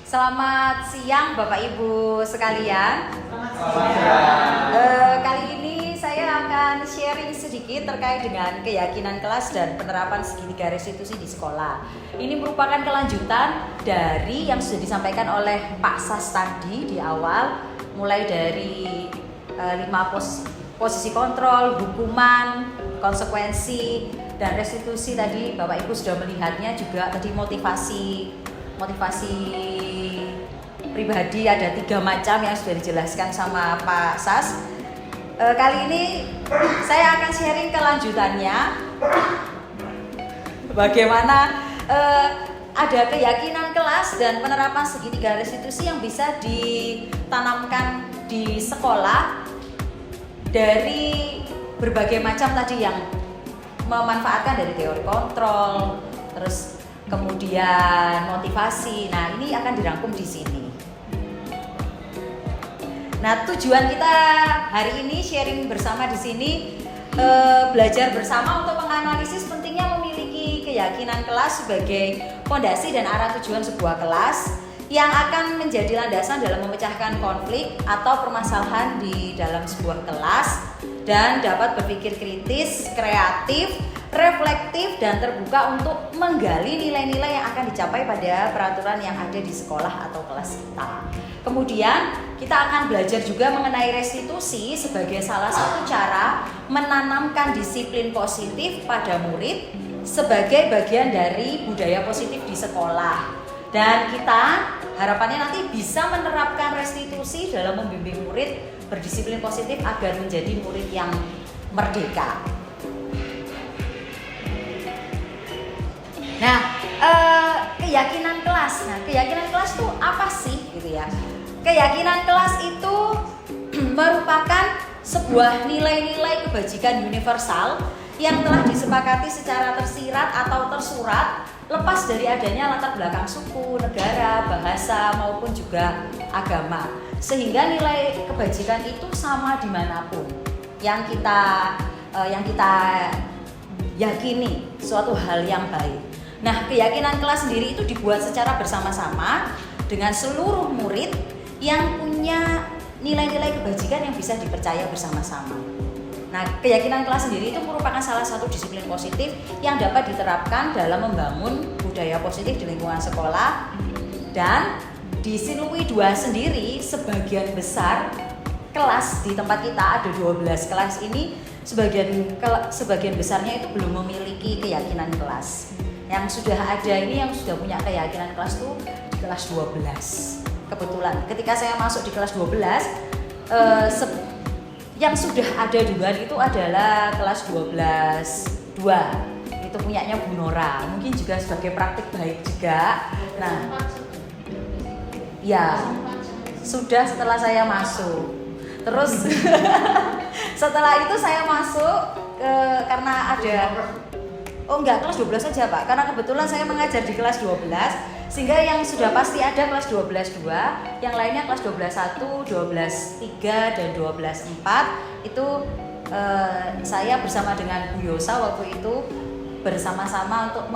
Selamat siang Bapak Ibu sekalian. Kali ini saya akan sharing sedikit terkait dengan keyakinan kelas dan penerapan segitiga restitusi di sekolah. Ini merupakan kelanjutan dari yang sudah disampaikan oleh Pak Sas tadi di awal, mulai dari 5 posisi kontrol, hukuman, konsekuensi, dan restitusi. Tadi Bapak Ibu sudah melihatnya juga. Tadi motivasi pribadi ada 3 macam yang sudah dijelaskan sama Pak Sas. Kali ini saya akan sharing kelanjutannya, bagaimana ada keyakinan kelas dan penerapan segitiga restitusi yang bisa ditanamkan di sekolah dari berbagai macam tadi, yang memanfaatkan dari teori kontrol, terus kemudian motivasi. Nah, ini akan dirangkum di sini. Nah, tujuan kita hari ini sharing bersama di sini, belajar bersama untuk menganalisis pentingnya memiliki keyakinan kelas sebagai fondasi dan arah tujuan sebuah kelas yang akan menjadi landasan dalam memecahkan konflik atau permasalahan di dalam sebuah kelas, dan dapat berpikir kritis, kreatif, reflektif, dan terbuka untuk menggali nilai-nilai yang akan dicapai pada peraturan yang ada di sekolah atau kelas kita. Kemudian kita akan belajar juga mengenai restitusi sebagai salah satu cara menanamkan disiplin positif pada murid sebagai bagian dari budaya positif di sekolah. Dan kita harapannya nanti bisa menerapkan restitusi dalam membimbing murid berdisiplin positif agar menjadi murid yang merdeka. Nah, keyakinan kelas. Nah, keyakinan kelas itu apa sih, gitu ya? Keyakinan kelas itu merupakan sebuah nilai-nilai kebajikan universal yang telah disepakati secara tersirat atau tersurat, lepas dari adanya latar belakang suku, negara, bahasa, maupun juga agama. Sehingga nilai kebajikan itu sama dimanapun. Yang kita yakini suatu hal yang baik. Nah, keyakinan kelas sendiri itu dibuat secara bersama-sama dengan seluruh murid yang punya nilai-nilai kebajikan yang bisa dipercaya bersama-sama. Nah, keyakinan kelas sendiri itu merupakan salah satu disiplin positif yang dapat diterapkan dalam membangun budaya positif di lingkungan sekolah. Dan di Sinlui 2 sendiri, sebagian besar kelas di tempat kita ada 12 kelas ini, sebagian besarnya itu belum memiliki keyakinan kelas. Yang sudah ada ini, yang sudah punya keyakinan kelas itu di kelas 12. Kebetulan ketika saya masuk di kelas 12, yang sudah ada duluan itu adalah kelas 12-2. Itu punyanya Bu Nora. Mungkin juga sebagai praktik baik juga. Nah, ya, sudah setelah saya masuk. Terus setelah itu saya masuk karena ada kelas 12 saja Pak, karena kebetulan saya mengajar di kelas 12, sehingga yang sudah pasti ada kelas 12-2, yang lainnya kelas 12-1, 12-3, dan 12-4. Itu saya bersama dengan Bu Yosa waktu itu bersama-sama untuk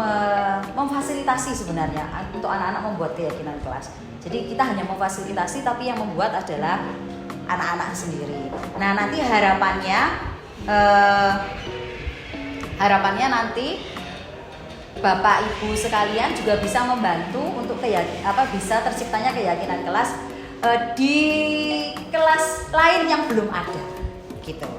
memfasilitasi sebenarnya untuk anak-anak membuat keyakinan kelas. Jadi kita hanya memfasilitasi, tapi yang membuat adalah anak-anak sendiri. Nah, nanti harapannya nanti Bapak Ibu sekalian juga bisa membantu untuk bisa terciptanya keyakinan kelas di kelas lain yang belum ada, gitu.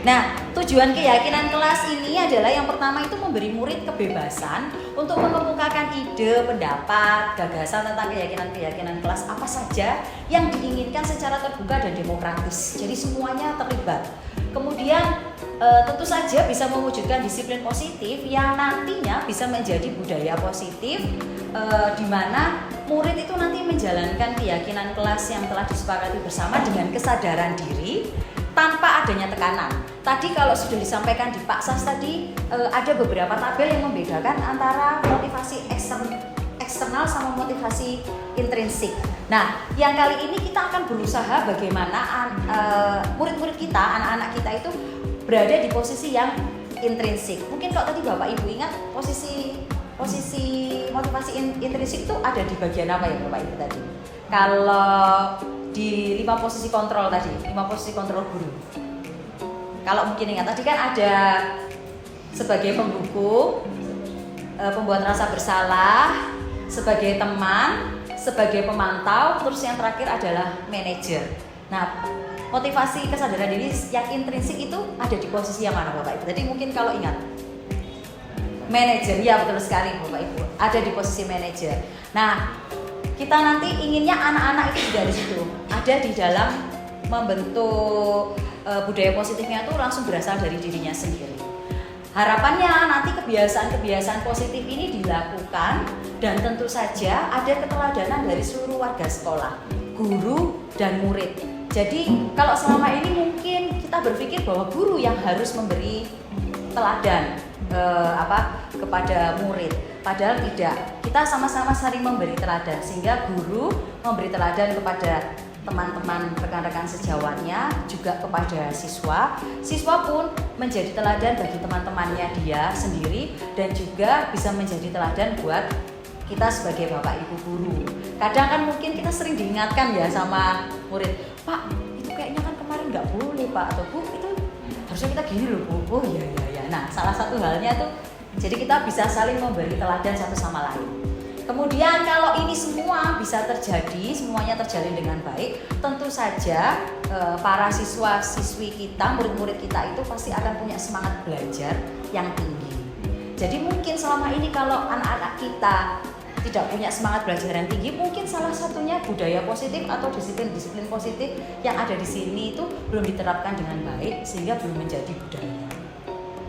Nah, tujuan keyakinan kelas ini adalah yang pertama itu memberi murid kebebasan untuk mengemukakan ide, pendapat, gagasan tentang keyakinan kelas apa saja yang diinginkan secara terbuka dan demokratis. Jadi semuanya terlibat. Kemudian tentu saja bisa mewujudkan disiplin positif yang nantinya bisa menjadi budaya positif, di mana murid itu nanti menjalankan keyakinan kelas yang telah disepakati bersama dengan kesadaran diri tanpa adanya tekanan. Tadi kalau sudah disampaikan di Pak Sas tadi, ada beberapa tabel yang membedakan antara motivasi eksternal sama motivasi intrinsik. Nah, yang kali ini kita akan berusaha bagaimana murid-murid kita, anak-anak kita itu berada di posisi yang intrinsik. Mungkin kalau tadi Bapak Ibu ingat posisi posisi motivasi intrinsik itu ada di bagian apa ya Bapak Ibu tadi? Kalau di 5 posisi kontrol tadi, 5 posisi kontrol guru. Kalau mungkin ingat tadi kan ada sebagai pembuku, pembuat rasa bersalah, sebagai teman, sebagai pemantau, terus yang terakhir adalah manajer. Nah, motivasi kesadaran diri yang intrinsik itu ada di posisi yang mana Bapak Ibu? Tadi mungkin kalau ingat, manajer, ya betul sekali Bapak Ibu, ada di posisi manajer. Nah, kita nanti inginnya anak-anak itu dari situ, ada di dalam membentuk budaya positifnya itu langsung berasal dari dirinya sendiri. Harapannya nanti kebiasaan-kebiasaan positif ini dilakukan dan tentu saja ada keteladanan dari seluruh warga sekolah, guru dan murid. Jadi kalau selama ini mungkin kita berpikir bahwa guru yang harus memberi teladan kepada murid, padahal tidak. Kita sama-sama saling memberi teladan sehingga guru memberi teladan kepada teman-teman rekan-rekan sejawatnya, juga kepada siswa. Siswa pun menjadi teladan bagi teman-temannya dia sendiri dan juga bisa menjadi teladan buat kita sebagai bapak ibu guru. Kadang kan mungkin kita sering diingatkan ya sama murid, Pak itu kayaknya kan kemarin nggak boleh Pak, atau Bu itu harusnya kita gini loh Bu. Oh iya. Nah salah satu halnya tuh jadi kita bisa saling memberi teladan satu sama lain. Kemudian kalau ini semua bisa terjadi, semuanya terjalin dengan baik, tentu saja para siswa-siswi kita, murid-murid kita itu pasti akan punya semangat belajar yang tinggi. Jadi mungkin selama ini kalau anak-anak kita tidak punya semangat belajar yang tinggi, mungkin salah satunya budaya positif atau disiplin-disiplin positif yang ada di sini itu belum diterapkan dengan baik sehingga belum menjadi budaya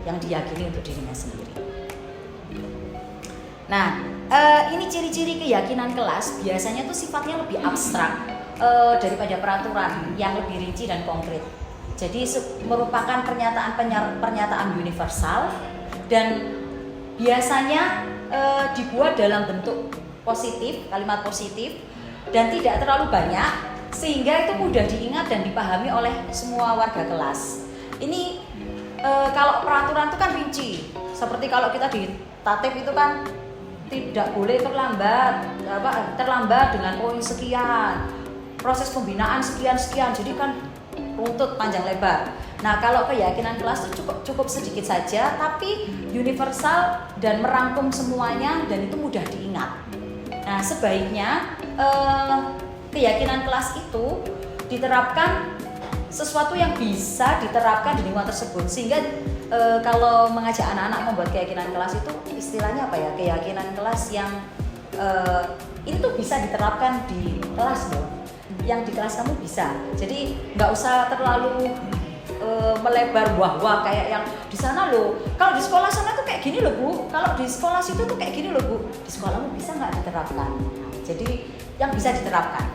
yang diyakini untuk dirinya sendiri. Nah, ini ciri-ciri keyakinan kelas biasanya tuh sifatnya lebih abstrak daripada peraturan yang lebih rinci dan konkret. Jadi merupakan pernyataan universal dan biasanya dibuat dalam bentuk positif, kalimat positif dan tidak terlalu banyak sehingga itu mudah diingat dan dipahami oleh semua warga kelas. Ini kalau peraturan itu kan rinci, seperti kalau kita di tatip itu kan tidak boleh terlambat dengan poin sekian, proses pembinaan sekian, jadi kan runtut panjang lebar. Nah kalau keyakinan kelas itu cukup sedikit saja tapi universal dan merangkum semuanya dan itu mudah diingat. Nah sebaiknya keyakinan kelas itu diterapkan sesuatu yang bisa diterapkan di lingkungan tersebut sehingga kalau mengajak anak-anak membuat keyakinan kelas itu istilahnya apa ya, keyakinan kelas yang ini tuh bisa diterapkan di kelas loh, yang di kelas kamu bisa, jadi nggak usah terlalu melebar wah kayak yang di sana loh, kalau di sekolah sana tuh kayak gini loh Bu, kalau di sekolah situ tuh kayak gini loh Bu, di sekolahmu bisa nggak diterapkan, jadi yang bisa diterapkan.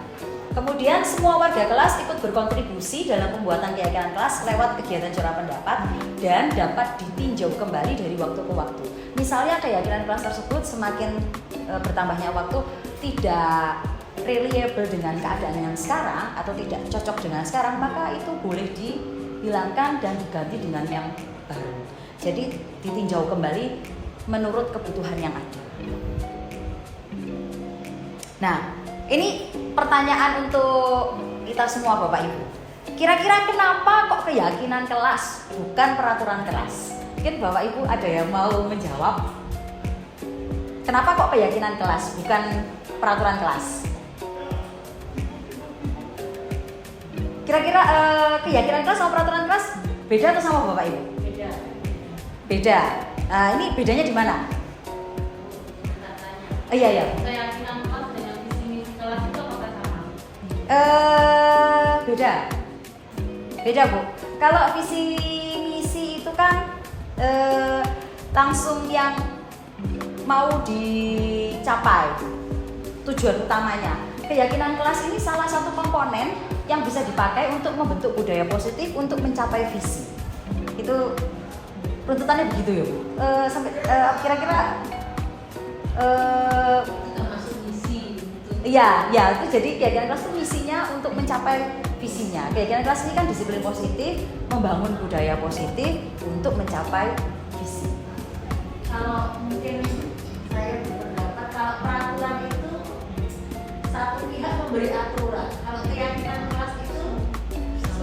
Kemudian semua warga kelas ikut berkontribusi dalam pembuatan keyakinan kelas lewat kegiatan curah pendapat dan dapat ditinjau kembali dari waktu ke waktu. Misalnya keyakinan kelas tersebut semakin bertambahnya waktu tidak reliable dengan keadaan yang sekarang atau tidak cocok dengan sekarang, maka itu boleh dihilangkan dan diganti dengan yang baru. Jadi ditinjau kembali menurut kebutuhan yang ada. Nah, ini pertanyaan untuk kita semua Bapak Ibu. Kira-kira kenapa kok keyakinan kelas bukan peraturan kelas? Mungkin Bapak Ibu ada yang mau menjawab. Kenapa kok keyakinan kelas bukan peraturan kelas? Kira-kira keyakinan kelas sama peraturan kelas beda atau sama Bapak Ibu? Beda. Ini bedanya di mana? Iya. Keyakinan kelas dengan visi misi kelas itu apakah sama? Beda Bu. Kalau visi misi itu kan langsung yang mau dicapai tujuan utamanya. Keyakinan kelas ini salah satu komponen yang bisa dipakai untuk membentuk budaya positif untuk mencapai visi. Itu runtutannya begitu ya Bu. Sampai kira-kira Termasuk misi. Iya, itu jadi keyakinan kelas itu misinya untuk mencapai visinya. Keyakinan kelas ini kan disiplin positif, membangun budaya positif untuk mencapai visi. Kalau mungkin saya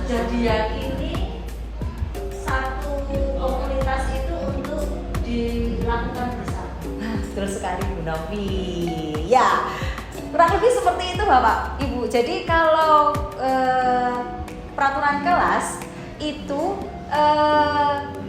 sudah diyakini satu komunitas itu untuk dilakukan bersama. Betul sekali Bu Novi. Ya, kurang lebih seperti itu Bapak Ibu. Jadi kalau peraturan kelas itu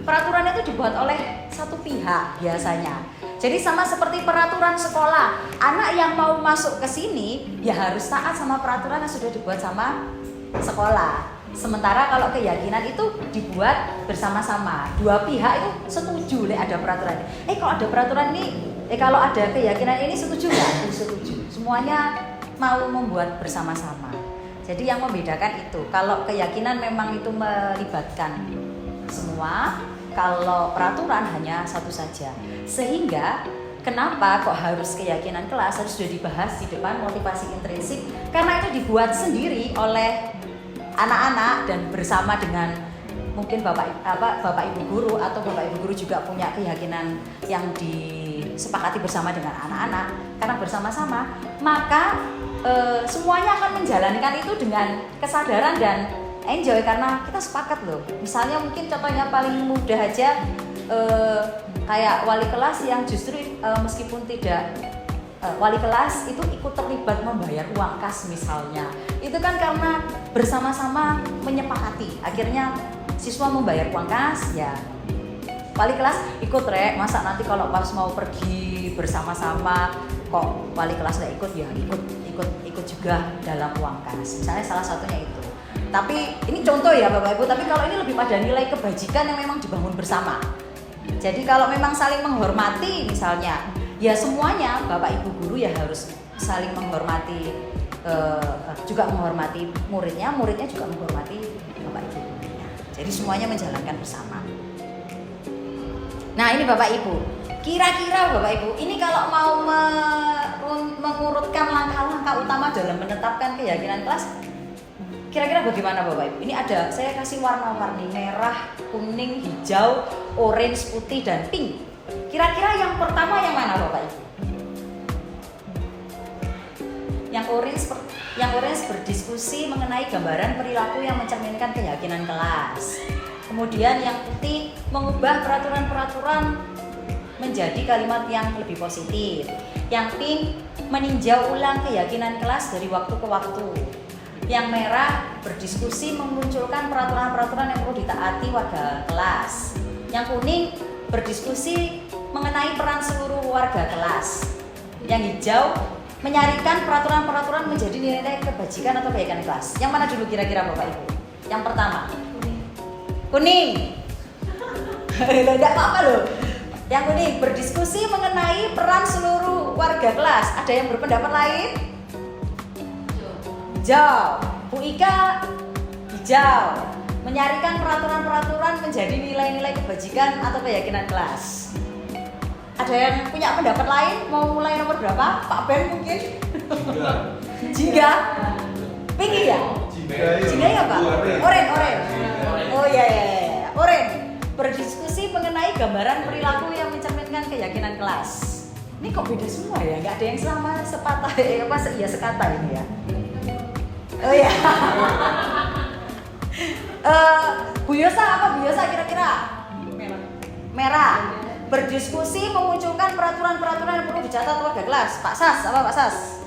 peraturan itu dibuat oleh satu pihak biasanya. Jadi sama seperti peraturan sekolah, anak yang mau masuk ke sini ya harus taat sama peraturan yang sudah dibuat sama sekolah. Sementara kalau keyakinan itu dibuat bersama-sama, dua pihak itu setuju ada peraturan. Kalau ada peraturan ini, kalau ada keyakinan ini setuju nggak? Setuju. Semuanya mau membuat bersama-sama. Jadi yang membedakan itu, kalau keyakinan memang itu melibatkan semua, kalau peraturan hanya satu saja. Sehingga kenapa kok harus keyakinan kelas harus sudah dibahas di depan motivasi intrinsik, karena itu dibuat sendiri oleh anak-anak dan bersama dengan mungkin bapak ibu guru, atau bapak ibu guru juga punya keyakinan yang disepakati bersama dengan anak-anak. Karena bersama-sama maka semuanya akan menjalankan itu dengan kesadaran dan enjoy, karena kita sepakat loh. Misalnya mungkin contohnya paling mudah aja, kayak wali kelas yang justru meskipun tidak wali kelas itu ikut terlibat membayar uang kas misalnya, itu kan karena bersama-sama menyepakati. Akhirnya siswa membayar uang kas, ya wali kelas ikut masa nanti kalau pas mau pergi bersama-sama kok wali kelas nggak ikut, ya ikut juga dalam uang kas. Misalnya salah satunya itu. Tapi ini contoh ya Bapak Ibu, tapi kalau ini lebih pada nilai kebajikan yang memang dibangun bersama. Jadi kalau memang saling menghormati misalnya, ya semuanya Bapak Ibu guru ya harus saling menghormati, juga menghormati muridnya juga menghormati Bapak Ibu gurunya. Jadi semuanya menjalankan bersama. Nah ini Bapak Ibu, kira-kira Bapak Ibu, ini kalau mau mengurutkan langkah-langkah utama dalam menetapkan keyakinan kelas, kira-kira bagaimana Bapak Ibu? Ini ada, saya kasih warna-warni merah, kuning, hijau, orange, putih, dan pink. Kira-kira yang pertama yang mana Bapak Ibu? Yang orange berdiskusi mengenai gambaran perilaku yang mencerminkan keyakinan kelas. Kemudian yang putih mengubah peraturan-peraturan menjadi kalimat yang lebih positif. Yang pink meninjau ulang keyakinan kelas dari waktu ke waktu. Yang merah berdiskusi memunculkan peraturan-peraturan yang perlu ditaati warga kelas. Yang kuning berdiskusi mengenai peran seluruh warga kelas. Yang hijau menyarikan peraturan-peraturan menjadi nilai kebajikan atau keyakinan kelas. Yang mana dulu kira-kira Bapak Ibu? Yang pertama. Kuning. Enggak apa-apa loh. Yang kuning berdiskusi mengenai peran seluruh warga kelas. Ada yang berpendapat lain? Hijau. Bu Ika hijau. Menyarikan peraturan-peraturan menjadi nilai-nilai kebajikan atau keyakinan kelas. Ada yang punya pendapat lain? Mau mulai nomor berapa? Pak Ben mungkin? Jingga. Pingi ya? Jingga ya Pak? Oren. Oh iya. Oren berdiskusi mengenai gambaran perilaku yang mencerminkan keyakinan kelas. Ini kok beda semua ya? Nggak ada yang sama sepatah sekata ini ya? Oh iya. Bu Yosa apa Bu Yosa kira-kira? Merah. Berdiskusi memunculkan peraturan-peraturan yang perlu dicatat warga kelas. Pak Sas, apa Pak Sas?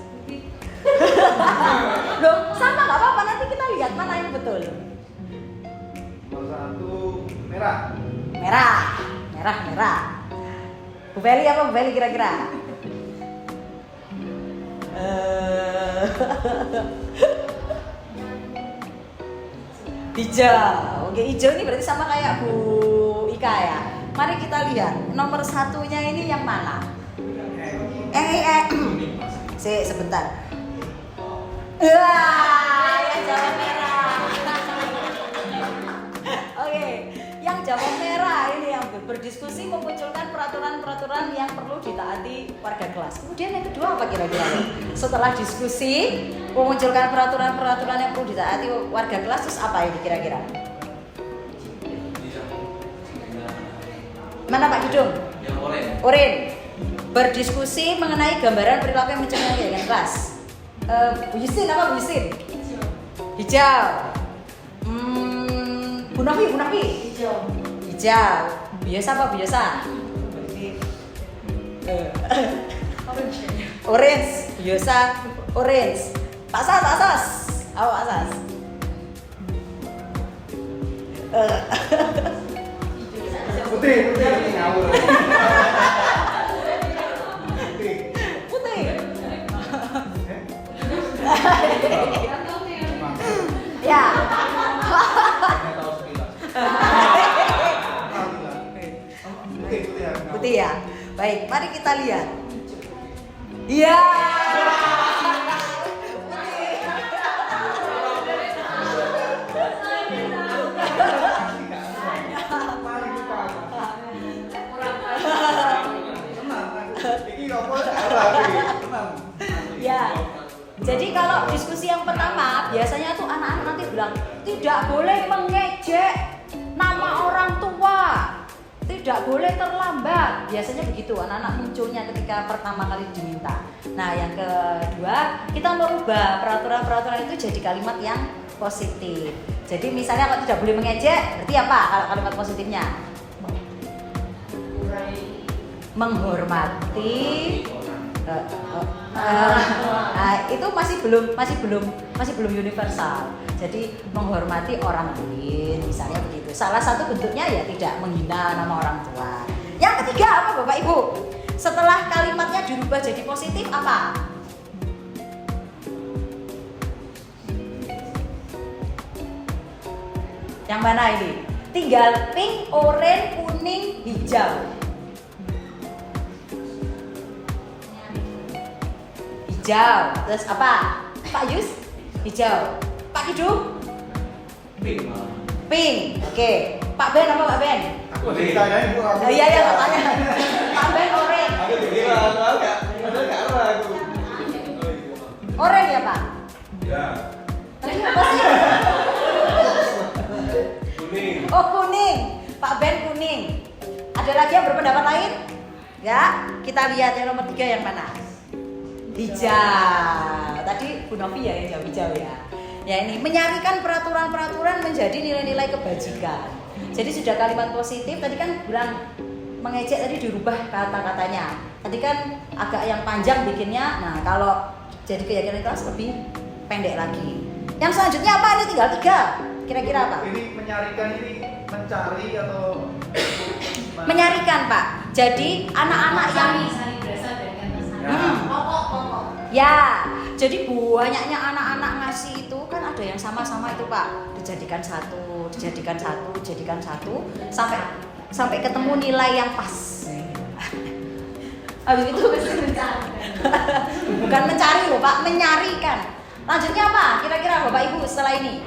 Loh, sama nggak apa-apa, nanti kita lihat mana yang betul. Nomor 1 merah. Merah. Bu Feli apa Bu Feli kira-kira? Hijau. Oke, hijau ini berarti sama kayak Bu Ika ya. Mari kita lihat nomor satunya ini yang mana? Sebentar. Wah, yang jawab merah. Oke, yang jawab merah ini yang berdiskusi memunculkan peraturan-peraturan yang perlu ditaati warga kelas. Kemudian yang kedua apa kira-kira? Setelah diskusi memunculkan peraturan-peraturan yang perlu ditaati warga kelas, terus apa ini kira-kira? Mana Pak Hidung? Yang Oren. Berdiskusi mengenai gambaran perilaku yang mencerminkan keyakinan kelas. Bu Yusin apa Bu Yusin? Hijau. Bu Novi. Hijau. Hijau. Biasa apa biasa? Orange. Biasa orange. Pak Sas. Apa Pak Sas? Putih ngawur. Putih. Atau merah. Ya. Putih ya. Baik, mari kita lihat. Iya. Ya. Jadi kalau diskusi yang pertama biasanya tuh anak-anak nanti bilang tidak boleh mengejek nama orang tua, tidak boleh terlambat. Biasanya begitu anak-anak munculnya ketika pertama kali diminta. Nah yang kedua kita merubah peraturan-peraturan itu jadi kalimat yang positif. Jadi misalnya kalau tidak boleh mengejek, berarti apa kalau kalimat positifnya? Menghormati. Itu masih belum universal. Jadi menghormati orang lain, misalnya begitu. Salah satu bentuknya ya tidak menghina nama orang tua. Yang ketiga apa Bapak Ibu? Setelah kalimatnya dirubah jadi positif apa? Yang mana ini? Tinggal pink, oranye, kuning, hijau. Hijau. Terus apa? Pak Yus? Hijau. Pak Kidu? Pink. Oke. Pak Ben apa Pak Ben? Aku ditanyain Bu. Iya tak tanya. Pak Ben oranye. Aku bilang, enggak apa aku. Oranye ya Pak? Ya. Tadi apa sih? Kuning. Oh kuning. Pak Ben kuning. Ada lagi yang berpendapat lain? Ya. Kita lihat yang nomor 3 yang mana? Hijau. Tadi Bu Novi ya yang jawab hijau ya. Ya ini menyarikan peraturan-peraturan menjadi nilai-nilai kebajikan. Jadi sudah kalimat positif tadi kan bilang mengejek tadi dirubah kata-katanya. Tadi kan agak yang panjang bikinnya. Nah, kalau jadi keyakinan kelas lebih pendek lagi. Yang selanjutnya apa? Ini tinggal 3. Kira-kira apa? Ini menyarikan ini mencari atau Menyarikan, Pak. Jadi anak-anak yang sari berasal dari kata sari. Ya. Pokok. ya, jadi banyaknya anak-anak ngasih itu kan ada yang sama-sama itu Pak, dijadikan satu sampai ketemu nilai yang pas. Habis itu bukan mencari loh Pak, menyarikan. Lanjutnya apa? Kira-kira Bapak Ibu setelah ini?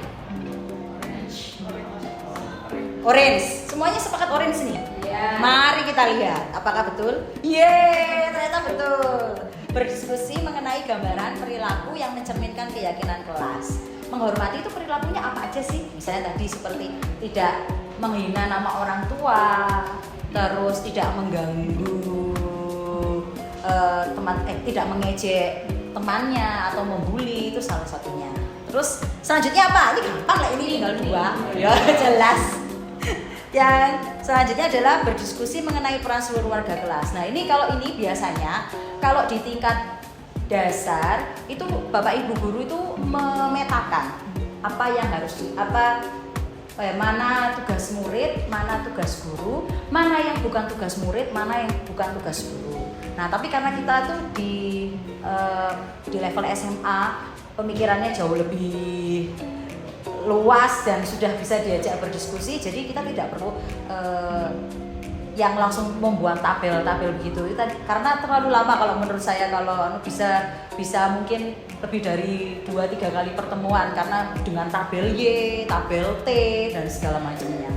Orange. Semuanya sepakat orange nih. Ya. Mari kita lihat apakah betul? Yeay, ternyata betul. Berdiskusi mengenai gambaran perilaku yang mencerminkan keyakinan kelas. Menghormati itu perilakunya apa aja sih? Misalnya tadi seperti tidak menghina nama orang tua, terus tidak mengganggu tidak mengejek temannya atau membuli, itu salah satunya. Terus selanjutnya apa? Ini gampang lah, ini tinggal 2. Ya jelas. Yang selanjutnya adalah berdiskusi mengenai peran seluruh warga kelas. Nah ini kalau ini biasanya kalau di tingkat dasar itu Bapak Ibu guru itu memetakan apa yang harus mana tugas murid, mana tugas guru, mana yang bukan tugas murid, mana yang bukan tugas guru. Nah tapi karena kita tuh di level SMA pemikirannya jauh lebih luas dan sudah bisa diajak berdiskusi, jadi kita tidak perlu yang langsung membuat tabel-tabel begitu itu karena terlalu lama kalau menurut saya. Kalau bisa mungkin lebih dari 2-3 kali pertemuan karena dengan tabel Y, tabel T dan segala macamnya.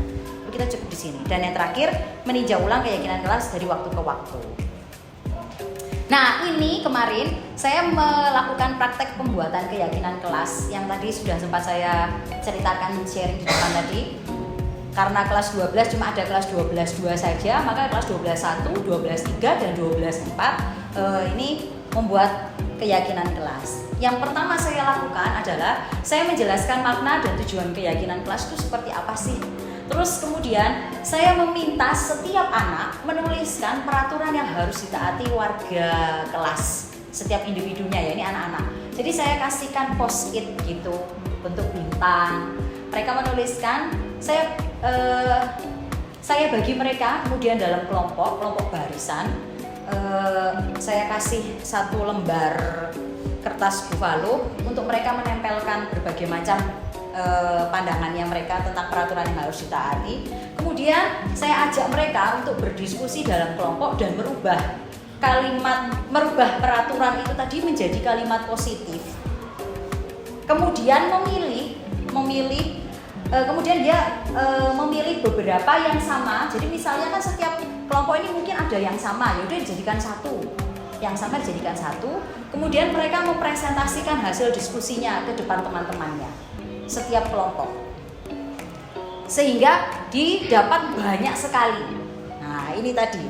Kita cukup di sini. Dan yang terakhir meninjau ulang keyakinan kelas dari waktu ke waktu. Nah ini kemarin saya melakukan praktek pembuatan keyakinan kelas yang tadi sudah sempat saya ceritakan sharing di depan tadi. Karena kelas 12 cuma ada kelas 12.2 saja, maka kelas 12.1, 12.3 dan 12.4 ini membuat keyakinan kelas. Yang pertama saya lakukan adalah saya menjelaskan makna dan tujuan keyakinan kelas itu seperti apa sih. Terus kemudian saya meminta setiap anak menuliskan peraturan yang harus ditaati warga kelas, setiap individunya ya, ini anak-anak. Jadi saya kasihkan post-it gitu, bentuk bintang. Mereka menuliskan, saya bagi mereka kemudian dalam kelompok barisan. Saya kasih satu lembar kertas buffalo untuk mereka menempelkan berbagai macam pandangannya mereka tentang peraturan yang harus ditaati. Kemudian saya ajak mereka untuk berdiskusi dalam kelompok dan merubah peraturan itu tadi menjadi kalimat positif. Kemudian kemudian dia memilih beberapa yang sama. Jadi misalnya kan setiap kelompok ini mungkin ada yang sama, yaudah dijadikan satu. Yang sama dijadikan satu. Kemudian mereka mempresentasikan hasil diskusinya ke depan teman-temannya, setiap kelompok, sehingga didapat banyak sekali. Nah ini tadi,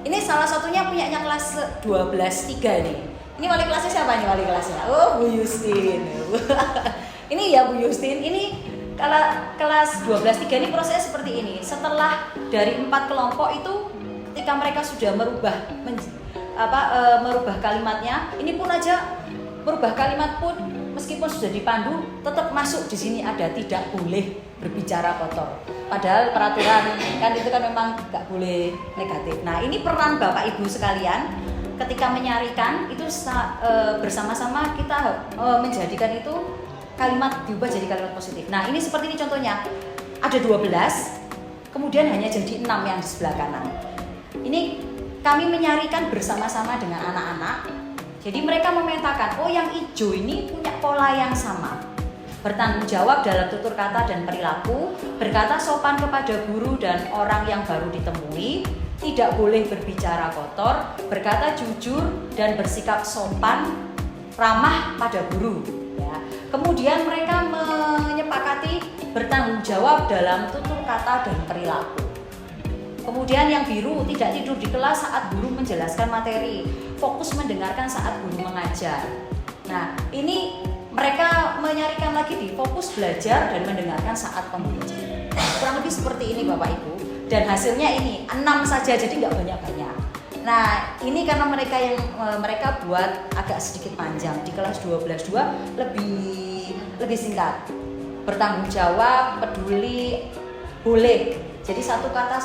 ini salah satunya punyanya kelas 12-3 nih. Ini wali kelasnya siapa nih wali kelasnya? Oh Bu Yustin. Ini ya Bu Yustin. Ini kalau kelas 12-3 ini prosesnya seperti ini. Setelah dari 4 kelompok itu, ketika mereka sudah merubah kalimatnya, ini pun aja merubah kalimat pun meskipun sudah dipandu tetap masuk di sini ada tidak boleh berbicara kotor. Padahal peraturan kan itu kan memang nggak boleh negatif. Nah ini peran Bapak Ibu sekalian ketika menyarikan itu bersama-sama kita menjadikan itu kalimat diubah jadi kalimat positif. Nah ini seperti ini contohnya, ada 12 kemudian hanya jadi 6 yang di sebelah kanan. Ini kami menyarikan bersama-sama dengan anak-anak. Jadi mereka memetakan, oh yang hijau ini punya pola yang sama, bertanggung jawab dalam tutur kata dan perilaku, berkata sopan kepada guru dan orang yang baru ditemui, tidak boleh berbicara kotor, berkata jujur dan bersikap sopan, ramah pada guru. Ya. Kemudian mereka menyepakati bertanggung jawab dalam tutur kata dan perilaku. Kemudian yang biru, tidak tidur di kelas saat guru menjelaskan materi, fokus mendengarkan saat guru mengajar. Nah, ini mereka menyarikan lagi di fokus belajar dan mendengarkan saat pembelajaran. Kurang lebih seperti ini Bapak Ibu. Dan hasilnya ini 6 saja, jadi nggak banyak-banyak. Nah, ini karena mereka buat agak sedikit panjang. Di kelas 12-2 lebih singkat. Bertanggung jawab, peduli, boleh. Jadi satu kata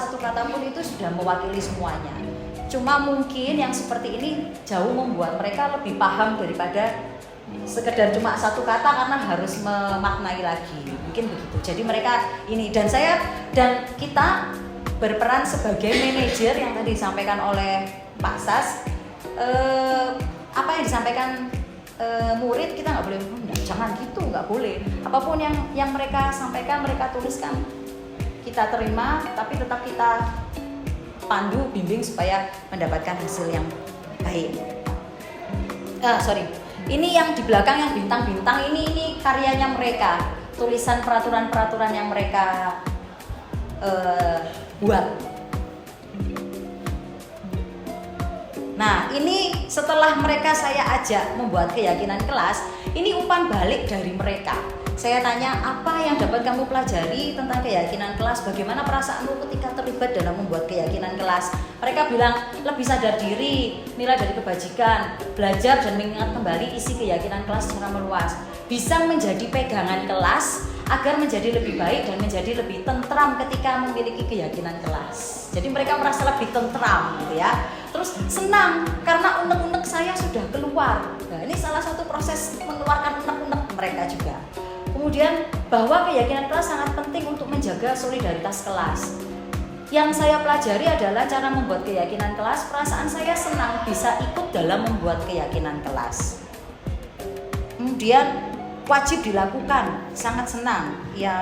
pun itu sudah mewakili semuanya. Cuma mungkin yang seperti ini jauh membuat mereka lebih paham daripada sekedar cuma satu kata karena harus memaknai lagi. Mungkin begitu. Jadi mereka ini dan kita berperan sebagai manajer yang tadi disampaikan oleh Pak Sas. Apa yang disampaikan murid kita nggak boleh, jangan gitu, nggak boleh. Apapun yang mereka sampaikan, mereka tuliskan, kita terima, tapi tetap kita pandu, bimbing supaya mendapatkan hasil yang baik. Ini yang di belakang yang bintang-bintang ini karyanya mereka, tulisan peraturan-peraturan yang mereka buat. Nah, ini setelah mereka saya ajak membuat keyakinan kelas, ini umpan balik dari mereka. Saya tanya, apa yang dapat kamu pelajari tentang keyakinan kelas? Bagaimana perasaanmu ketika terlibat dalam membuat keyakinan kelas? Mereka bilang, lebih sadar diri, nilai dari kebajikan, belajar dan mengingat kembali isi keyakinan kelas secara meluas. Bisa menjadi pegangan kelas agar menjadi lebih baik dan menjadi lebih tentram ketika memiliki keyakinan kelas. Jadi mereka merasa lebih tentram gitu ya. Terus senang karena unek-unek saya sudah keluar. Nah, ini salah satu proses mengeluarkan unek-unek mereka juga. Kemudian bahwa keyakinan kelas sangat penting untuk menjaga solidaritas kelas. Yang saya pelajari adalah cara membuat keyakinan kelas. Perasaan saya senang bisa ikut dalam membuat keyakinan kelas. Kemudian wajib dilakukan, sangat senang. Ya,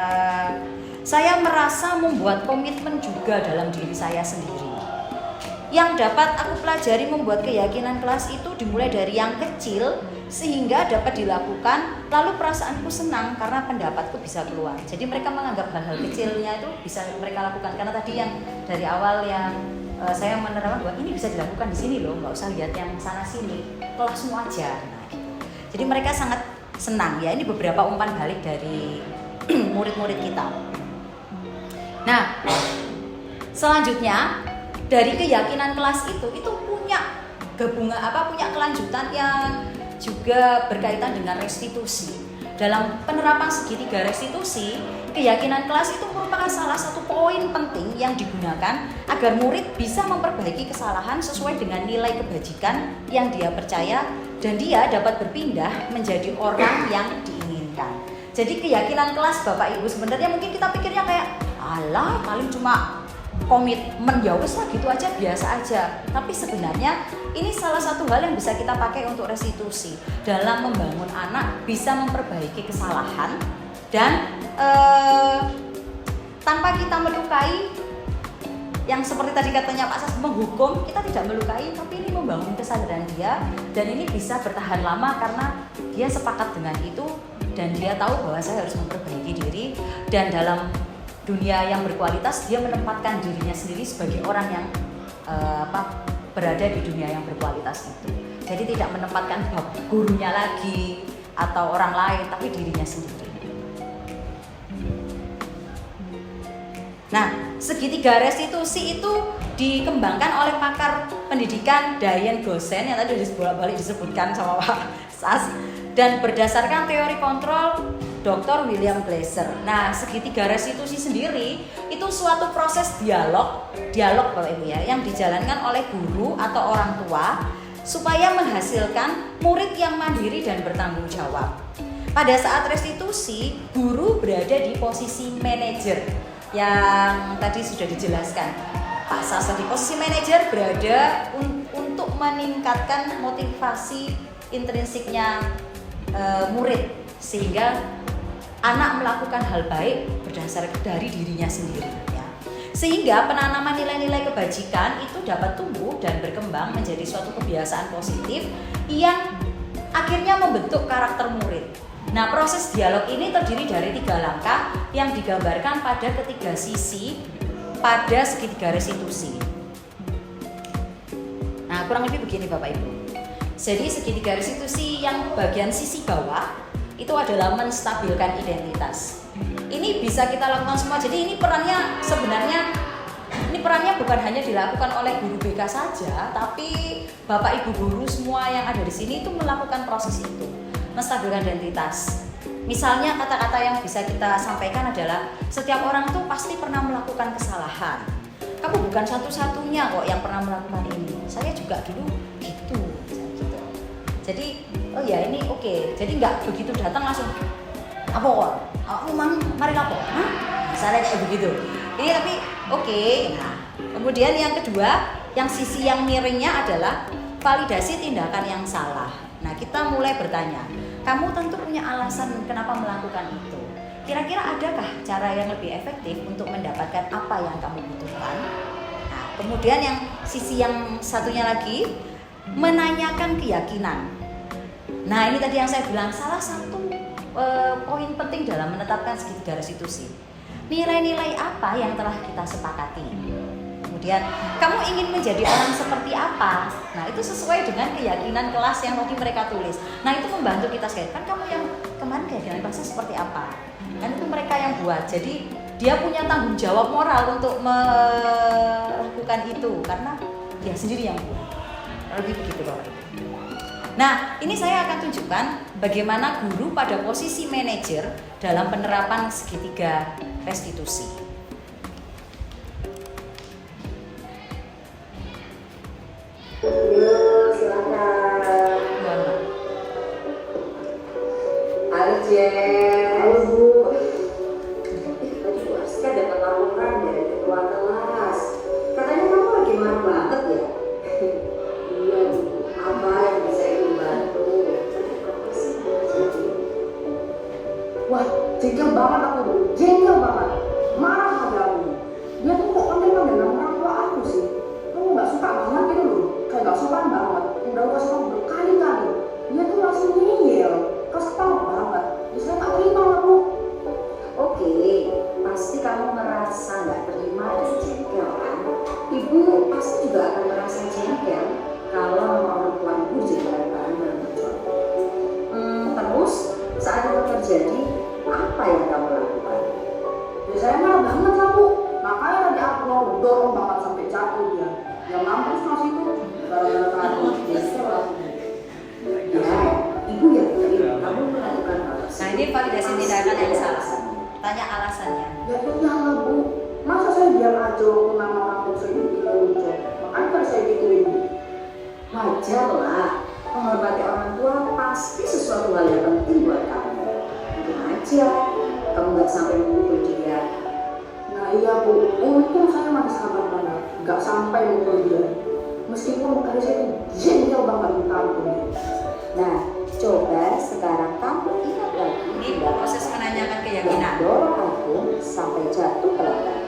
saya merasa membuat komitmen juga dalam diri saya sendiri. Yang dapat aku pelajari membuat keyakinan kelas itu dimulai dari yang kecil sehingga dapat dilakukan, lalu perasaanku senang karena pendapatku bisa keluar. Jadi mereka menganggap hal-hal kecilnya itu bisa mereka lakukan, karena tadi yang dari awal yang saya menerangkan bahwa ini bisa dilakukan di sini loh, nggak usah lihat yang sana sini, kelasmu aja. Nah, gitu. Jadi mereka sangat senang ya. Ini beberapa umpan balik dari murid-murid kita. Nah, selanjutnya dari keyakinan kelas itu punya punya kelanjutan yang juga berkaitan dengan restitusi. Dalam penerapan segitiga restitusi, keyakinan kelas itu merupakan salah satu poin penting yang digunakan agar murid bisa memperbaiki kesalahan sesuai dengan nilai kebajikan yang dia percaya dan dia dapat berpindah menjadi orang yang diinginkan. Jadi keyakinan kelas Bapak Ibu sebenarnya mungkin kita pikirnya kayak alah paling cuma komitmen ya wes lah gitu aja, biasa aja. Tapi sebenarnya ini salah satu hal yang bisa kita pakai untuk restitusi dalam membangun anak bisa memperbaiki kesalahan dan tanpa kita melukai, yang seperti tadi katanya Pak Sas, menghukum, kita tidak melukai, tapi ini membangun kesadaran dia dan ini bisa bertahan lama karena dia sepakat dengan itu dan dia tahu bahwa saya harus memperbaiki diri, dan dalam dunia yang berkualitas dia menempatkan dirinya sendiri sebagai orang yang berada di dunia yang berkualitas itu. Jadi tidak menempatkan gurunya lagi atau orang lain, tapi dirinya sendiri. Nah, segitiga restitusi itu dikembangkan oleh pakar pendidikan Diane Gosen yang tadi bolak-balik disebutkan sama Pak Sas, dan berdasarkan teori kontrol Dr. William Glasser. Nah, segitiga restitusi sendiri itu suatu proses dialog Bapak Ibu ya, yang dijalankan oleh guru atau orang tua supaya menghasilkan murid yang mandiri dan bertanggung jawab. Pada saat restitusi, guru berada di posisi manajer yang tadi sudah dijelaskan Pak Sas tadi. Posisi manajer berada untuk meningkatkan motivasi intrinsiknya murid sehingga anak melakukan hal baik berdasarkan dari dirinya sendiri ya. Sehingga penanaman nilai-nilai kebajikan itu dapat tumbuh dan berkembang menjadi suatu kebiasaan positif yang akhirnya membentuk karakter murid. Nah, proses dialog ini terdiri dari 3 langkah yang digambarkan pada ketiga sisi pada segitiga restitusi. Nah, kurang lebih begini Bapak Ibu. Jadi segitiga restitusi yang bagian sisi bawah itu adalah menstabilkan identitas. Ini bisa kita lakukan semua. Jadi ini perannya sebenarnya bukan hanya dilakukan oleh guru BK saja, tapi Bapak Ibu guru semua yang ada di sini itu melakukan proses itu. Menstabilkan identitas. Misalnya kata-kata yang bisa kita sampaikan adalah setiap orang tuh pasti pernah melakukan kesalahan. Kamu bukan satu-satunya kok yang pernah melakukan ini. Saya juga dulu gitu. Jadi oh ya ini oke. Jadi nggak begitu datang langsung apa kok? Aku mari lapo. Hah? Misalnya kayak begitu. Ini tapi oke. Nah, kemudian yang kedua, yang sisi yang miringnya adalah validasi tindakan yang salah. Nah, kita mulai bertanya, kamu tentu punya alasan kenapa melakukan itu. Kira-kira adakah cara yang lebih efektif untuk mendapatkan apa yang kamu butuhkan? Nah, kemudian yang sisi yang satunya lagi, menanyakan keyakinan. Nah, ini tadi yang saya bilang salah satu poin penting dalam menetapkan segitiga restitusi. Nilai-nilai apa yang telah kita sepakati? Kemudian, kamu ingin menjadi orang seperti apa? Nah, itu sesuai dengan keyakinan kelas yang tadi mereka tulis. Nah, itu membantu kita sekali. Kan kamu yang kemarin keyakinan kelasnya seperti apa? Kan itu mereka yang buat. Jadi, dia punya tanggung jawab moral untuk melakukan itu karena dia sendiri yang buat. Lebih begitu Bapak Ibu. Nah, ini saya akan tunjukkan bagaimana guru pada posisi manajer dalam penerapan segitiga restitusi. Silakan. Halo Jen. Halo Bu. Tadi Bu Aska dapat laporan dari ketua kelas. Katanya kamu lagi marah banget ya? Iya Bu. Apa yang bisa Ibu bantu? Apa sih Bu jadi? Wah, jengkel banget aku Bu. Jengkel banget. Marah padamu. Dia tuh kok konten-konten orang tua aku sih. Kamu nggak suka banget gitu loh. Kayak gak sopan banget, udah kasih tau berkali-kali. Dia tuh langsung ngeyel, kasih tau banget. Ya saya gak terima lah Bu. Oke, pasti kamu merasa gak terima dan jengkel kan? Ibu pasti juga akan merasa jengkel kalau orang tua ibu jadi barang-barang dan berjuang. Terus saat itu terjadi, apa yang kamu lakukan? Ya saya marah banget lah Bu. tanya alasannya. Ya iyalah Bu, masa saya diam aja waktu nama orang tua saya kita lucu. Makanya kan saya gituin Bu. Wajar lah, menghormati orang tua pasti sesuatu hal yang penting buat kamu. Mungkin aja kamu nggak sampai memukul dia. Nah iya Bu, untung saya masih sabar banget, nggak sampai mukul dia. Meskipun tadi saya jengkel banget minta ampun. Nah, coba sekarang kamu ingat lagi Ini proses menanyakan keyakinan. dorong aku sampai jatuh ke lantai.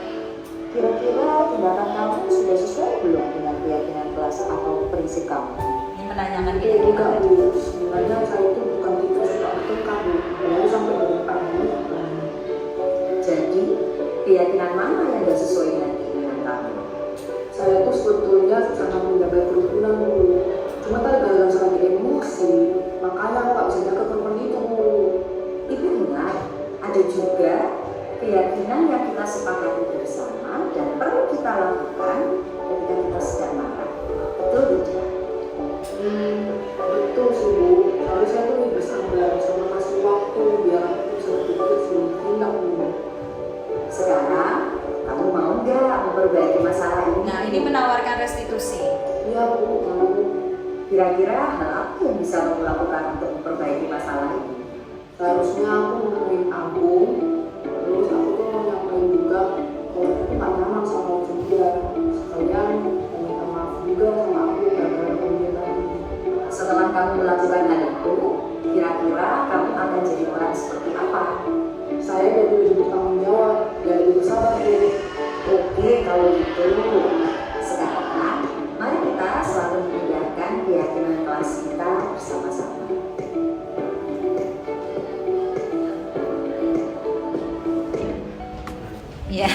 Kira-kira tindakan kamu sudah sesuai belum dengan keyakinan kelas atau prinsip kamu? Ini menanyakan Enggak keyakinan. Bu, sebenarnya saya itu bukan tipe suka bertengkar Bu, lalu sampai berdepan gitu. Jadi, keyakinan mana yang gak sesuai dengan keinginan kamu? Saya tuh sebetulnya sangat menjaga kerukunan Bu. Cuma tadi gara-gara saya lagi emosi, makanya aku gak bisa jaga kerukunan itu Bu. Ibu ingat, ada juga keyakinan yang kita sepakati bersama dan perlu kita lakukan ketika kita sedang marah. Betul tidak? Betul sih Bu. Harusnya tuh lebih bersabar sama kasih waktu biar aku bisa berpikir sebelum tindak Bu. Sekarang, kamu mau nggak memperbaiki masalah ini? Nah, ini menawarkan restitusi. Iya Bu, mau. Kira-kira hal apa yang bisa kamu lakukan untuk memperbaiki masalah ini? Seharusnya aku nemuin Agung, terus aku tuh mau nyampain juga kalau aku gak nyaman sama ujian dia. Sekalian mau minta maaf juga sama aku gara-gara ujian tadi. Setelah kamu melakukan hal itu, kira-kira kamu akan jadi orang seperti apa? Saya jadi lebih bertanggung jawab, jadi lebih bersabar Bu. Oke, kalau gitu, sekarang mari kita selalu mengingatkan keyakinan kelas kita bersama-sama. Ya.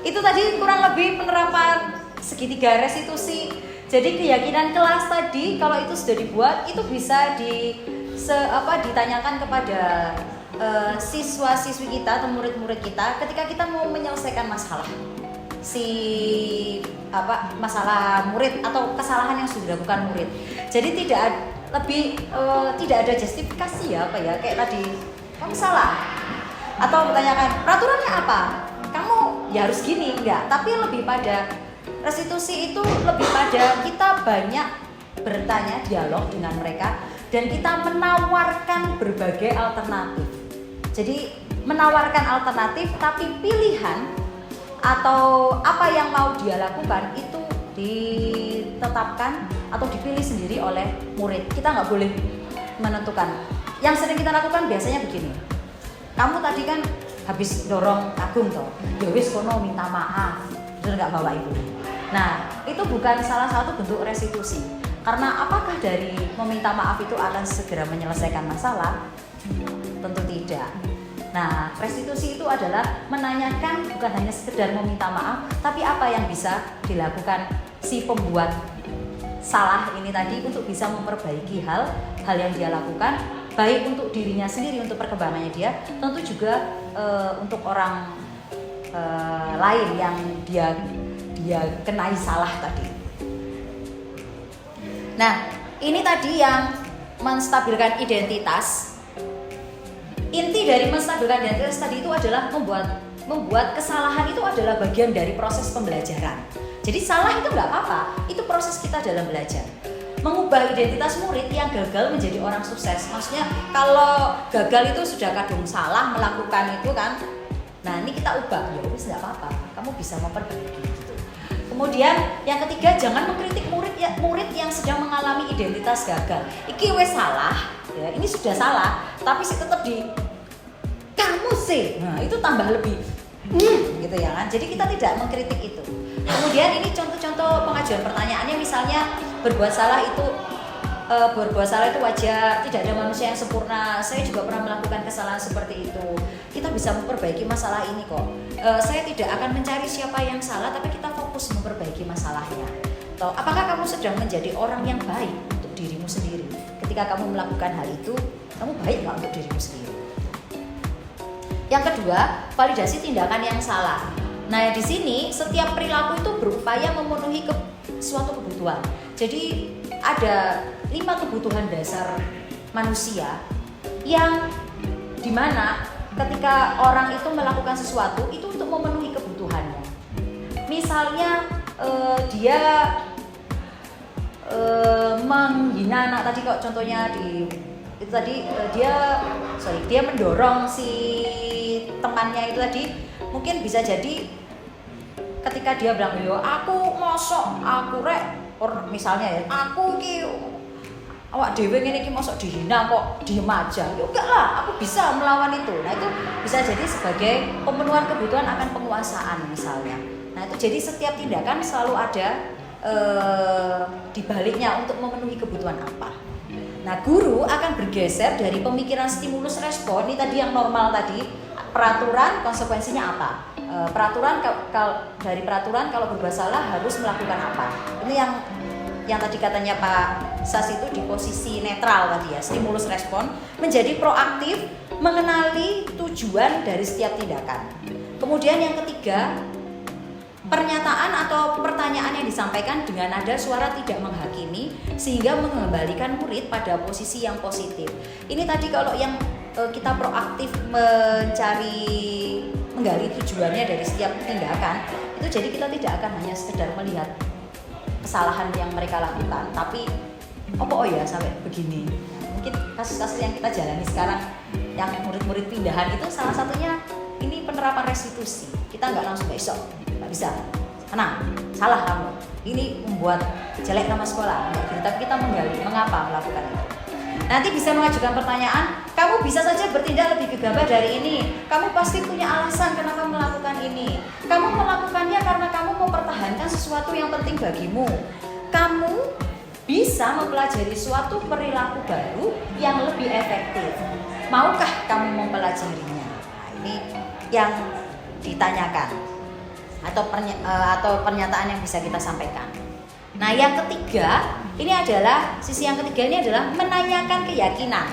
Itu tadi kurang lebih penerapan segitiga restitusi. Jadi keyakinan kelas tadi kalau itu sudah dibuat itu bisa ditanyakan kepada siswa-siswi kita atau murid-murid kita ketika kita mau menyelesaikan masalah masalah murid atau kesalahan yang sudah dilakukan murid. Jadi tidak ada justifikasi kayak tadi kamu salah atau bertanyakan peraturannya apa, kamu ya harus gini, enggak, tapi lebih pada restitusi itu lebih pada kita banyak bertanya, dialog dengan mereka dan kita menawarkan berbagai alternatif. Jadi menawarkan alternatif tapi pilihan atau apa yang mau dia lakukan itu ditetapkan atau dipilih sendiri oleh murid. Kita nggak boleh menentukan. Yang sering kita lakukan biasanya begini. Kamu tadi kan habis dorong Agung toh, ya wis kono minta maaf, terus nggak bawa ibu. Nah, itu bukan salah satu bentuk restitusi. Karena apakah dari meminta maaf itu akan segera menyelesaikan masalah? Tentu tidak. Nah, restitusi itu adalah menanyakan bukan hanya sekedar meminta maaf, tapi apa yang bisa dilakukan si pembuat salah ini tadi untuk bisa memperbaiki hal yang dia lakukan, baik untuk dirinya sendiri, untuk perkembangannya dia, tentu juga untuk orang lain yang dia kenai salah tadi. Nah, ini tadi yang menstabilkan identitas. Inti dari menstabilkan identitas tadi itu adalah membuat kesalahan itu adalah bagian dari proses pembelajaran. Jadi salah itu nggak apa-apa, itu proses kita dalam belajar. Mengubah identitas murid yang gagal menjadi orang sukses. Maksudnya kalau gagal itu sudah kadung salah melakukan itu kan. Nah ini kita ubah, ya wis nggak apa-apa, kamu bisa memperbaiki gitu. Kemudian yang ketiga, jangan mengkritik murid yang sedang mengalami identitas gagal. Iki wis salah, ya, ini sudah salah, tapi sih tetap kamu sih. Nah itu tambah lebih gitu ya kan. Jadi kita tidak mengkritik itu. Kemudian ini contoh-contoh pengajuan pertanyaannya, misalnya berbuat salah itu wajar, tidak ada manusia yang sempurna, saya juga pernah melakukan kesalahan seperti itu, kita bisa memperbaiki masalah ini kok. Saya tidak akan mencari siapa yang salah, tapi kita fokus memperbaiki masalahnya. Atau apakah kamu sedang menjadi orang yang baik untuk dirimu sendiri? Ketika kamu melakukan hal itu, kamu baik nggak untuk dirimu sendiri? Yang kedua, validasi tindakan yang salah. Nah di sini setiap perilaku itu berupaya memenuhi suatu kebutuhan. Jadi ada 5 kebutuhan dasar manusia yang dimana ketika orang itu melakukan sesuatu itu untuk memenuhi kebutuhannya. Misalnya dia menghina anak tadi, kok contohnya itu tadi dia mendorong si temannya itu tadi, mungkin bisa jadi ketika dia bilang yo aku mosok aku rek misalnya ya aku ki awak dhewe ngene iki mosok dihina kok diem aja, ya enggak lah, aku bisa melawan itu. Nah itu bisa jadi sebagai pemenuhan kebutuhan akan penguasaan misalnya. Nah itu jadi setiap tindakan selalu ada di baliknya untuk memenuhi kebutuhan apa. Nah guru akan bergeser dari pemikiran stimulus respon, ini tadi yang normal tadi, peraturan konsekuensinya apa. Dari peraturan kalau berbuat salah harus melakukan apa. Ini yang tadi katanya Pak Sas itu di posisi netral tadi ya, stimulus respon, menjadi proaktif mengenali tujuan dari setiap tindakan. Kemudian yang ketiga, pernyataan atau pertanyaan yang disampaikan dengan nada suara tidak menghakimi sehingga mengembalikan murid pada posisi yang positif. Ini tadi kalau yang kita proaktif menggali tujuannya dari setiap tindakan, itu jadi kita tidak akan hanya sekedar melihat kesalahan yang mereka lakukan, tapi oh ya sampai begini. Nah, mungkin kasus-kasus yang kita jalani sekarang yang murid-murid pindahan itu salah satunya ini penerapan restitusi. Kita nggak langsung nggak bisa. Tenang, salah kamu. Ini membuat jelek nama sekolah. Enggak gitu, tapi kita menggali mengapa melakukan itu. Nanti bisa mengajukan pertanyaan, kamu bisa saja bertindak lebih gegabah dari ini. Kamu pasti punya alasan kenapa melakukan ini. Kamu melakukannya karena kamu mempertahankan sesuatu yang penting bagimu. Kamu bisa mempelajari suatu perilaku baru yang lebih efektif. Maukah kamu mempelajarinya? Nah, ini yang ditanyakan atau pernyataan yang bisa kita sampaikan. Nah, yang ketiga, ini adalah sisi yang ketiga ini adalah menanyakan keyakinan.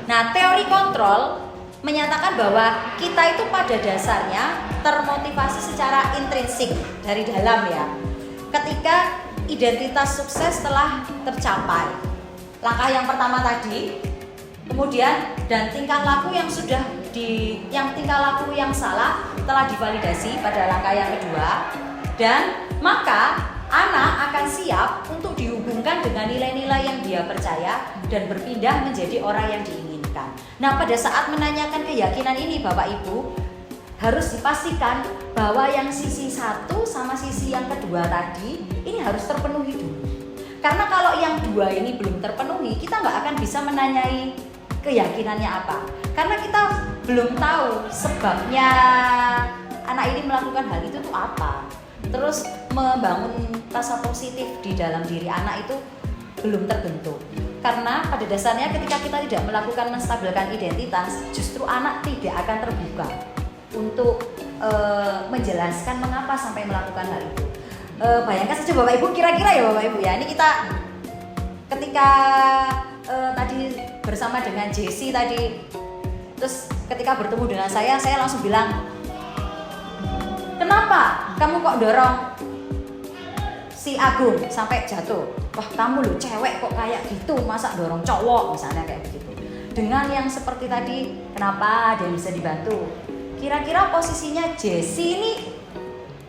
Nah, teori kontrol menyatakan bahwa kita itu pada dasarnya termotivasi secara intrinsik dari dalam ya. Ketika identitas sukses telah tercapai. Langkah yang pertama tadi, kemudian dan tingkah laku yang tingkah laku yang salah telah divalidasi pada langkah yang kedua, dan maka anak akan siap untuk dihubungkan dengan nilai-nilai yang dia percaya dan berpindah menjadi orang yang diinginkan. Nah, pada saat menanyakan keyakinan ini Bapak Ibu harus dipastikan bahwa yang sisi satu sama sisi yang kedua tadi ini harus terpenuhi dulu. Karena kalau yang dua ini belum terpenuhi, kita nggak akan bisa menanyai keyakinannya apa. Karena kita belum tahu sebabnya anak ini melakukan hal itu tuh apa. Terus membangun rasa positif di dalam diri anak itu belum terbentuk. Karena pada dasarnya ketika kita tidak melakukan menstabilkan identitas, justru anak tidak akan terbuka untuk menjelaskan mengapa sampai melakukan hal itu. Bayangkan saja Bapak Ibu, kira-kira ya Bapak Ibu ya, ini kita ketika tadi bersama dengan Jessie tadi, terus ketika bertemu dengan saya langsung bilang, kenapa kamu kok dorong si Agung sampai jatuh? Wah, kamu loh cewek kok kayak gitu, masa dorong cowok misalnya kayak begitu. Dengan yang seperti tadi, kenapa dia bisa dibantu? Kira-kira posisinya Jessie ini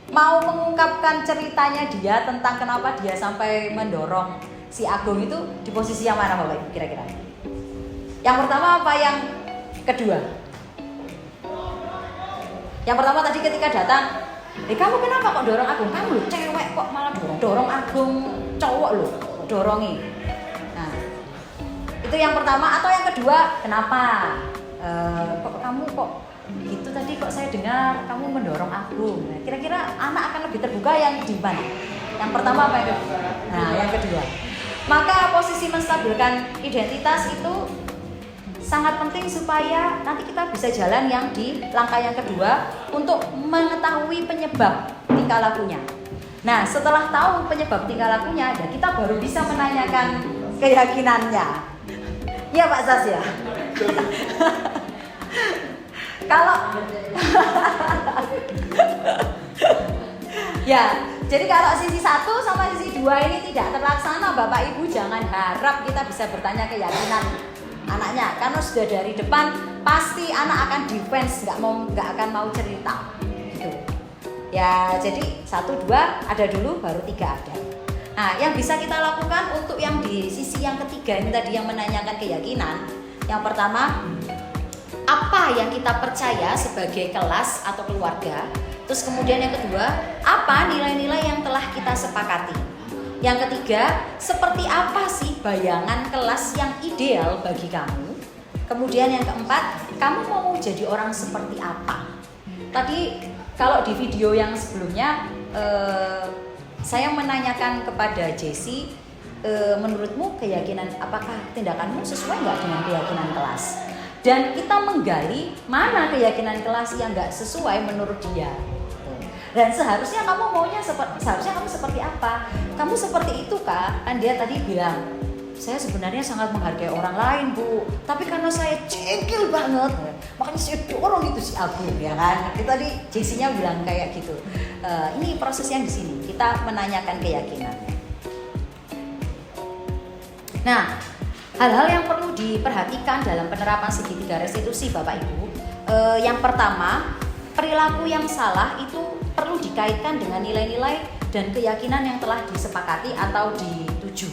mau mengungkapkan ceritanya dia tentang kenapa dia sampai mendorong si Agung itu di posisi yang mana Bapak Ibu kira-kira? Yang pertama apa yang kedua? Yang pertama tadi ketika datang, kamu kenapa kok dorong Agung? Kamu loh cewek kok malah dorong Agung, cowok loh dorongi. Nah, itu yang pertama. Atau yang kedua, kenapa? Kok kamu kok gitu tadi, kok saya dengar kamu mendorong Agung. Nah, kira-kira anak akan lebih terbuka yang di mana? Yang pertama apa yang kedua? Nah, yang kedua. Maka posisi menstabilkan identitas itu sangat penting supaya nanti kita bisa jalan yang di langkah yang kedua untuk mengetahui penyebab tingkah lakunya. Nah, setelah tahu penyebab tingkah lakunya, ya kita baru bisa menanyakan keyakinannya. Iya Pak Sas ya? Kalau ya, jadi kalau sisi 1 sama sisi 2 ini tidak terlaksana, Bapak Ibu jangan harap kita bisa bertanya keyakinan anaknya. Karena sudah dari depan pasti anak akan defense, nggak akan mau cerita gitu. Ya jadi 1, 2 ada dulu, baru 3 ada. Nah yang bisa kita lakukan untuk yang di sisi yang ketiga ini tadi yang menanyakan keyakinan. Yang pertama, apa yang kita percaya sebagai kelas atau keluarga. Terus kemudian yang kedua, apa nilai-nilai yang telah kita sepakati. Yang ketiga, seperti apa sih bayangan kelas yang ideal bagi kamu. Kemudian yang keempat, kamu mau jadi orang seperti apa. Tadi kalau di video yang sebelumnya saya menanyakan kepada Jessie, menurutmu keyakinan, apakah tindakanmu sesuai nggak dengan keyakinan kelas? Dan kita menggali mana keyakinan kelas yang nggak sesuai menurut dia. Dan seharusnya kamu maunya seharusnya kamu seperti apa? Kamu seperti itu kah? Kan dia tadi bilang, saya sebenarnya sangat menghargai orang lain Bu, tapi karena saya cengkel banget, makanya saya dorong itu si Agung, ya kan? Kita tadi Jessie-nya bilang kayak gitu. Ini proses yang di sini kita menanyakan keyakinan. Nah, hal-hal yang perlu diperhatikan dalam penerapan segitiga restitusi Bapak Ibu, yang pertama, perilaku yang salah itu perlu dikaitkan dengan nilai-nilai dan keyakinan yang telah disepakati atau dituju,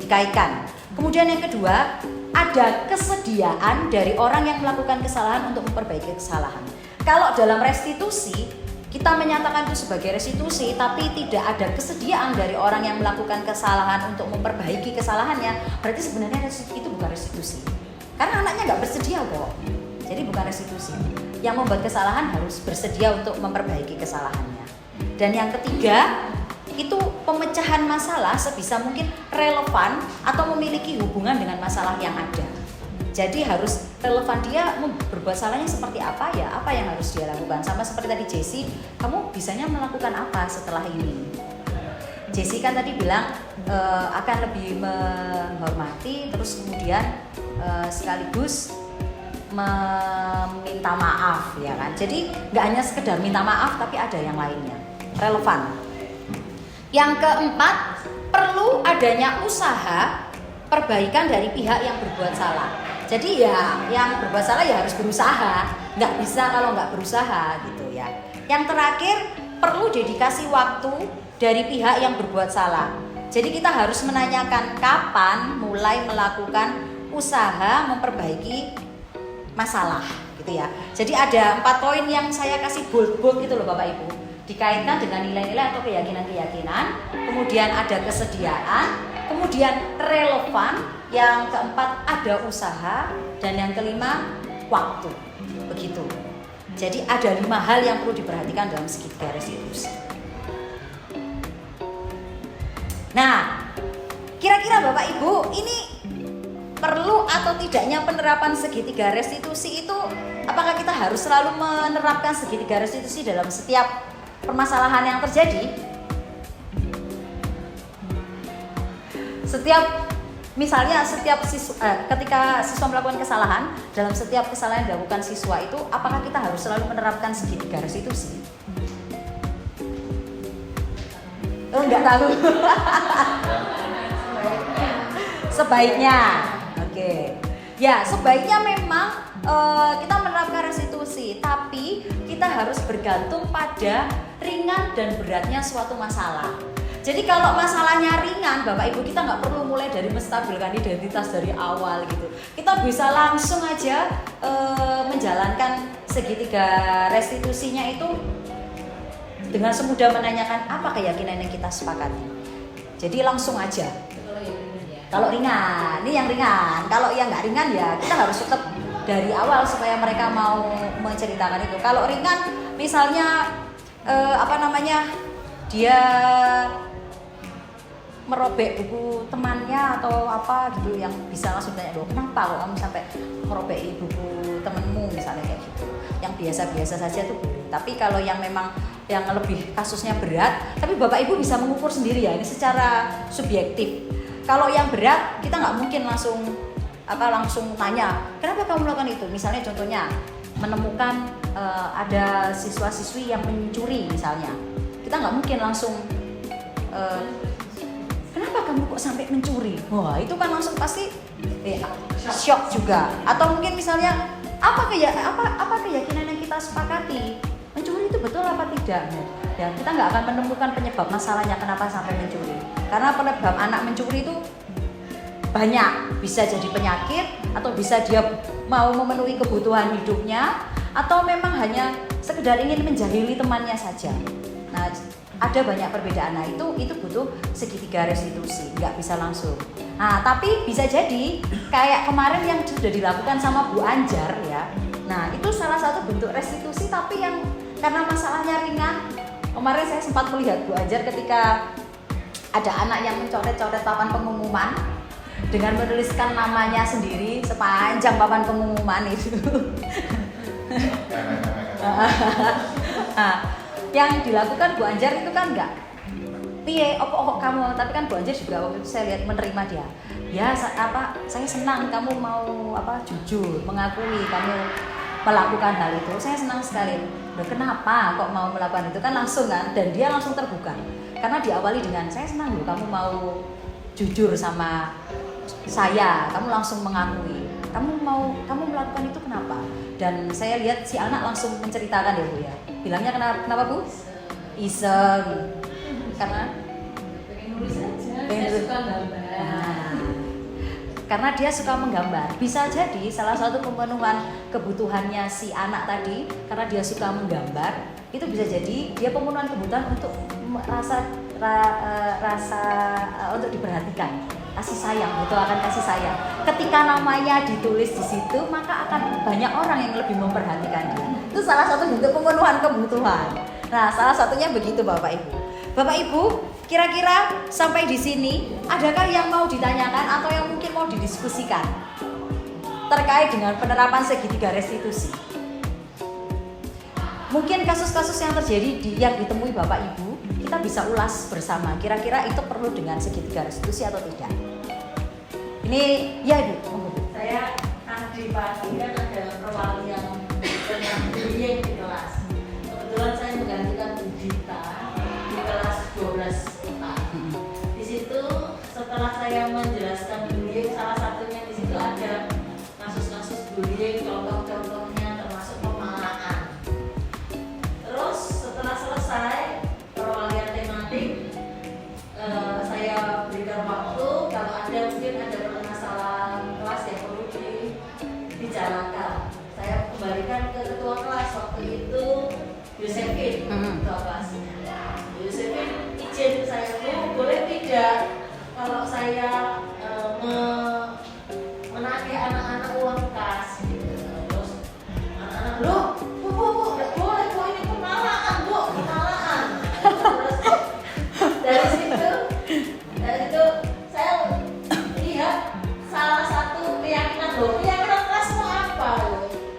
dikaitkan. Kemudian yang kedua, ada kesediaan dari orang yang melakukan kesalahan untuk memperbaiki kesalahan. Kalau dalam restitusi, kita menyatakan itu sebagai restitusi, tapi tidak ada kesediaan dari orang yang melakukan kesalahan untuk memperbaiki kesalahannya, berarti sebenarnya itu bukan restitusi. Karena anaknya nggak bersedia kok, jadi bukan restitusi. Yang membuat kesalahan harus bersedia untuk memperbaiki kesalahannya. Dan yang ketiga, itu pemecahan masalah sebisa mungkin relevan atau memiliki hubungan dengan masalah yang ada. Jadi harus relevan, dia berbuat salahnya seperti apa ya, apa yang harus dia lakukan. Sama seperti tadi Jessie, kamu bisanya melakukan apa setelah ini? Jessie kan tadi bilang akan lebih menghormati, terus kemudian sekaligus meminta maaf, ya kan. Jadi nggak hanya sekedar minta maaf, tapi ada yang lainnya, relevan. Yang keempat, perlu adanya usaha perbaikan dari pihak yang berbuat salah. Jadi ya yang berbuat salah ya harus berusaha, nggak bisa kalau nggak berusaha gitu ya. Yang terakhir, perlu dedikasi waktu dari pihak yang berbuat salah. Jadi kita harus menanyakan kapan mulai melakukan usaha memperbaiki masalah gitu ya. Jadi ada 4 poin yang saya kasih bold gitu loh Bapak Ibu. Dikaitkan dengan nilai-nilai atau keyakinan-keyakinan, kemudian ada kesediaan, kemudian relevan, yang keempat ada usaha, dan yang kelima waktu. Begitu. Jadi ada 5 hal yang perlu diperhatikan dalam segitiga restitusi. Nah, kira-kira Bapak Ibu, ini perlu atau tidaknya penerapan segitiga restitusi itu, apakah kita harus selalu menerapkan segitiga restitusi dalam setiap permasalahan yang terjadi? Ketika siswa melakukan kesalahan, dalam setiap kesalahan yang dilakukan siswa itu, apakah kita harus selalu menerapkan segitiga restitusi? Oh, enggak tahu. Sebaiknya. Oke. Ya, sebaiknya memang kita menerapkan restitusi, tapi kita harus bergantung pada ringan dan beratnya suatu masalah. Jadi kalau masalahnya ringan, Bapak Ibu, kita nggak perlu mulai dari menstabilkan identitas dari awal gitu. Kita bisa langsung aja menjalankan segitiga restitusinya itu dengan semudah menanyakan apa keyakinan yang kita sepakati. Jadi langsung aja. Kalau ringan, ini yang ringan. Kalau yang nggak ringan ya kita harus tetap dari awal supaya mereka mau menceritakan itu. Kalau ringan, misalnya dia merobek buku temannya atau apa gitu, yang bisa langsung tanya, loh kenapa kok kamu sampai merobek buku temenmu misalnya kayak gitu. Yang biasa-biasa saja tuh boleh. Tapi kalau yang memang yang lebih kasusnya berat, tapi Bapak Ibu bisa mengukur sendiri ya, ini secara subjektif. Kalau yang berat kita nggak mungkin langsung tanya kenapa kamu melakukan itu. Misalnya contohnya menemukan ada siswa-siswi yang mencuri misalnya, kita nggak mungkin langsung kenapa kenapa kamu kok sampai mencuri? Wah itu kan langsung pasti shock juga. Atau mungkin misalnya apa keyakinan yang kita sepakati, mencuri itu betul apa tidak? Dan kita nggak akan menemukan penyebab masalahnya kenapa sampai mencuri. Karena penyebab anak mencuri itu banyak, bisa jadi penyakit atau bisa dia mau memenuhi kebutuhan hidupnya atau memang hanya sekedar ingin menjahili temannya saja. Nah, ada banyak perbedaan. Nah, itu butuh segitiga restitusi, nggak bisa langsung. Nah, tapi bisa jadi kayak kemarin yang sudah dilakukan sama Bu Anjar ya. Nah, itu salah satu bentuk restitusi tapi yang karena masalahnya ringan. Kemarin saya sempat melihat Bu Anjar ketika ada anak yang mencoret-coret papan pengumuman dengan menuliskan namanya sendiri sepanjang papan pengumuman itu. Nah, yang dilakukan Bu Anjar itu kan enggak piye opo kamu, tapi kan Bu Anjar juga waktu itu saya lihat menerima dia. Ya saya senang kamu mau jujur mengakui kamu melakukan hal itu. Saya senang sekali. Loh, kenapa kok mau melakukan itu kan langsung kan, dan dia langsung terbuka. Karena diawali dengan saya senang loh kamu mau jujur sama saya, kamu langsung mengakui. Kamu melakukan itu kenapa? Dan saya lihat si anak langsung menceritakan ya Bu ya. Bilangnya kenapa Bu? Iseng. Karena pengen nulis aja, pengen saya nulis. suka gambar. Karena dia suka menggambar. Bisa jadi salah satu pemenuhan kebutuhannya si anak tadi karena dia suka menggambar, itu bisa jadi dia pemenuhan kebutuhan untuk rasa untuk diperhatikan, kasih sayang, butuh akan kasih sayang. Ketika namanya ditulis di situ, maka akan banyak orang yang lebih memperhatikan dia. Itu salah satu bentuk pemenuhan kebutuhan. Nah, salah satunya begitu Bapak Ibu. Bapak Ibu, kira-kira sampai di sini adakah yang mau ditanyakan atau yang mungkin mau didiskusikan terkait dengan penerapan segitiga restitusi? Mungkin kasus-kasus yang terjadi yang ditemui Bapak Ibu, kita bisa ulas bersama. Kira-kira itu perlu dengan segitiga restitusi atau tidak? Ini ya Ibu, monggo. Saya di pagi kan ada perwali yang bullying di kelas. Kebetulan saya menggantikan Bu Dita di kelas 12 kota. Di situ setelah saya menjelaskan bullying, salah satunya di situ ada kasus-kasus bullying, contoh-contohnya termasuk pemalaan. Terus setelah selesai perwalian tematik, saya berikan waktu kalau ada mungkin ada permasalahan kelas yang perlu dibicarakan. Saya kembalikan ke ketua kelas waktu itu Yosefin, ketua kelasnya. Yosefin izin saya, boleh tidak kalau saya menagih anak-anak uang kas gitu. Terus anak-anak, loh bu, nggak boleh, bu, ini pemalaan bu, pemalaan. Terus dari situ saya lihat salah satu keyakinan, loh keyakinan kelas mau apa?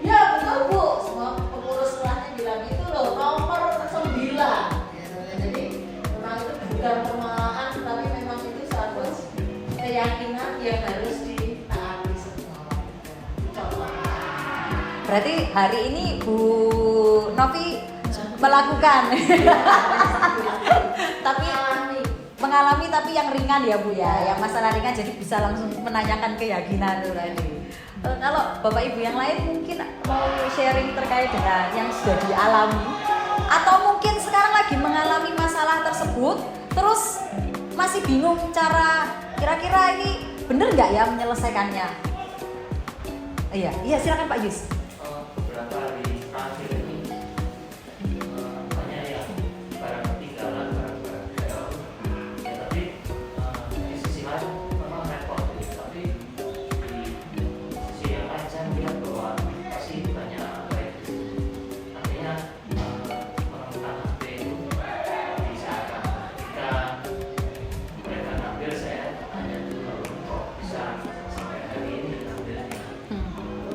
Ya betul bu, semua pengurus kelasnya bilang itu loh nomor 9. Jadi memang itu bukan pemalaan, tapi memang itu satu keyakinan yang harus ditaati semua. Contoh. Berarti hari ini Bu Novi melakukan tapi mengalami tapi yang ringan ya Bu ya, yang masalah ringan jadi bisa langsung menanyakan keyakinan itu tadi. Kalau Bapak Ibu yang lain mungkin mau sharing terkait dengan yang sudah dialami atau mungkin sekarang lagi mengalami masalah tersebut terus masih bingung cara kira-kira ini bener nggak ya menyelesaikannya? Iya silakan Pak Yus. Beberapa hari terakhir ini banyak yang barang ketinggalan, barang-barang jauh. Ya, tapi di sisi lain memang repot gitu. Tapi di sisi yang lain saya melihat bahwa pasti banyak baik. Artinya menemukan HP itu bisa ketika mereka ngambil, saya tanya dulu kok bisa sampai hari ini ngambilnya.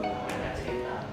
Mereka cerita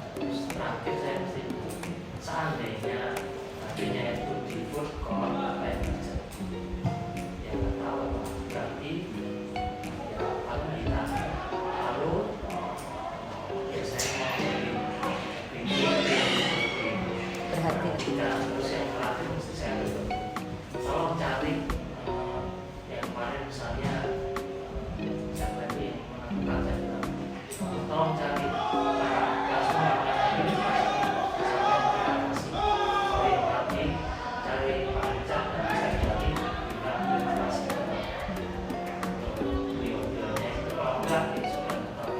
enggak ya sudah nggak tahu.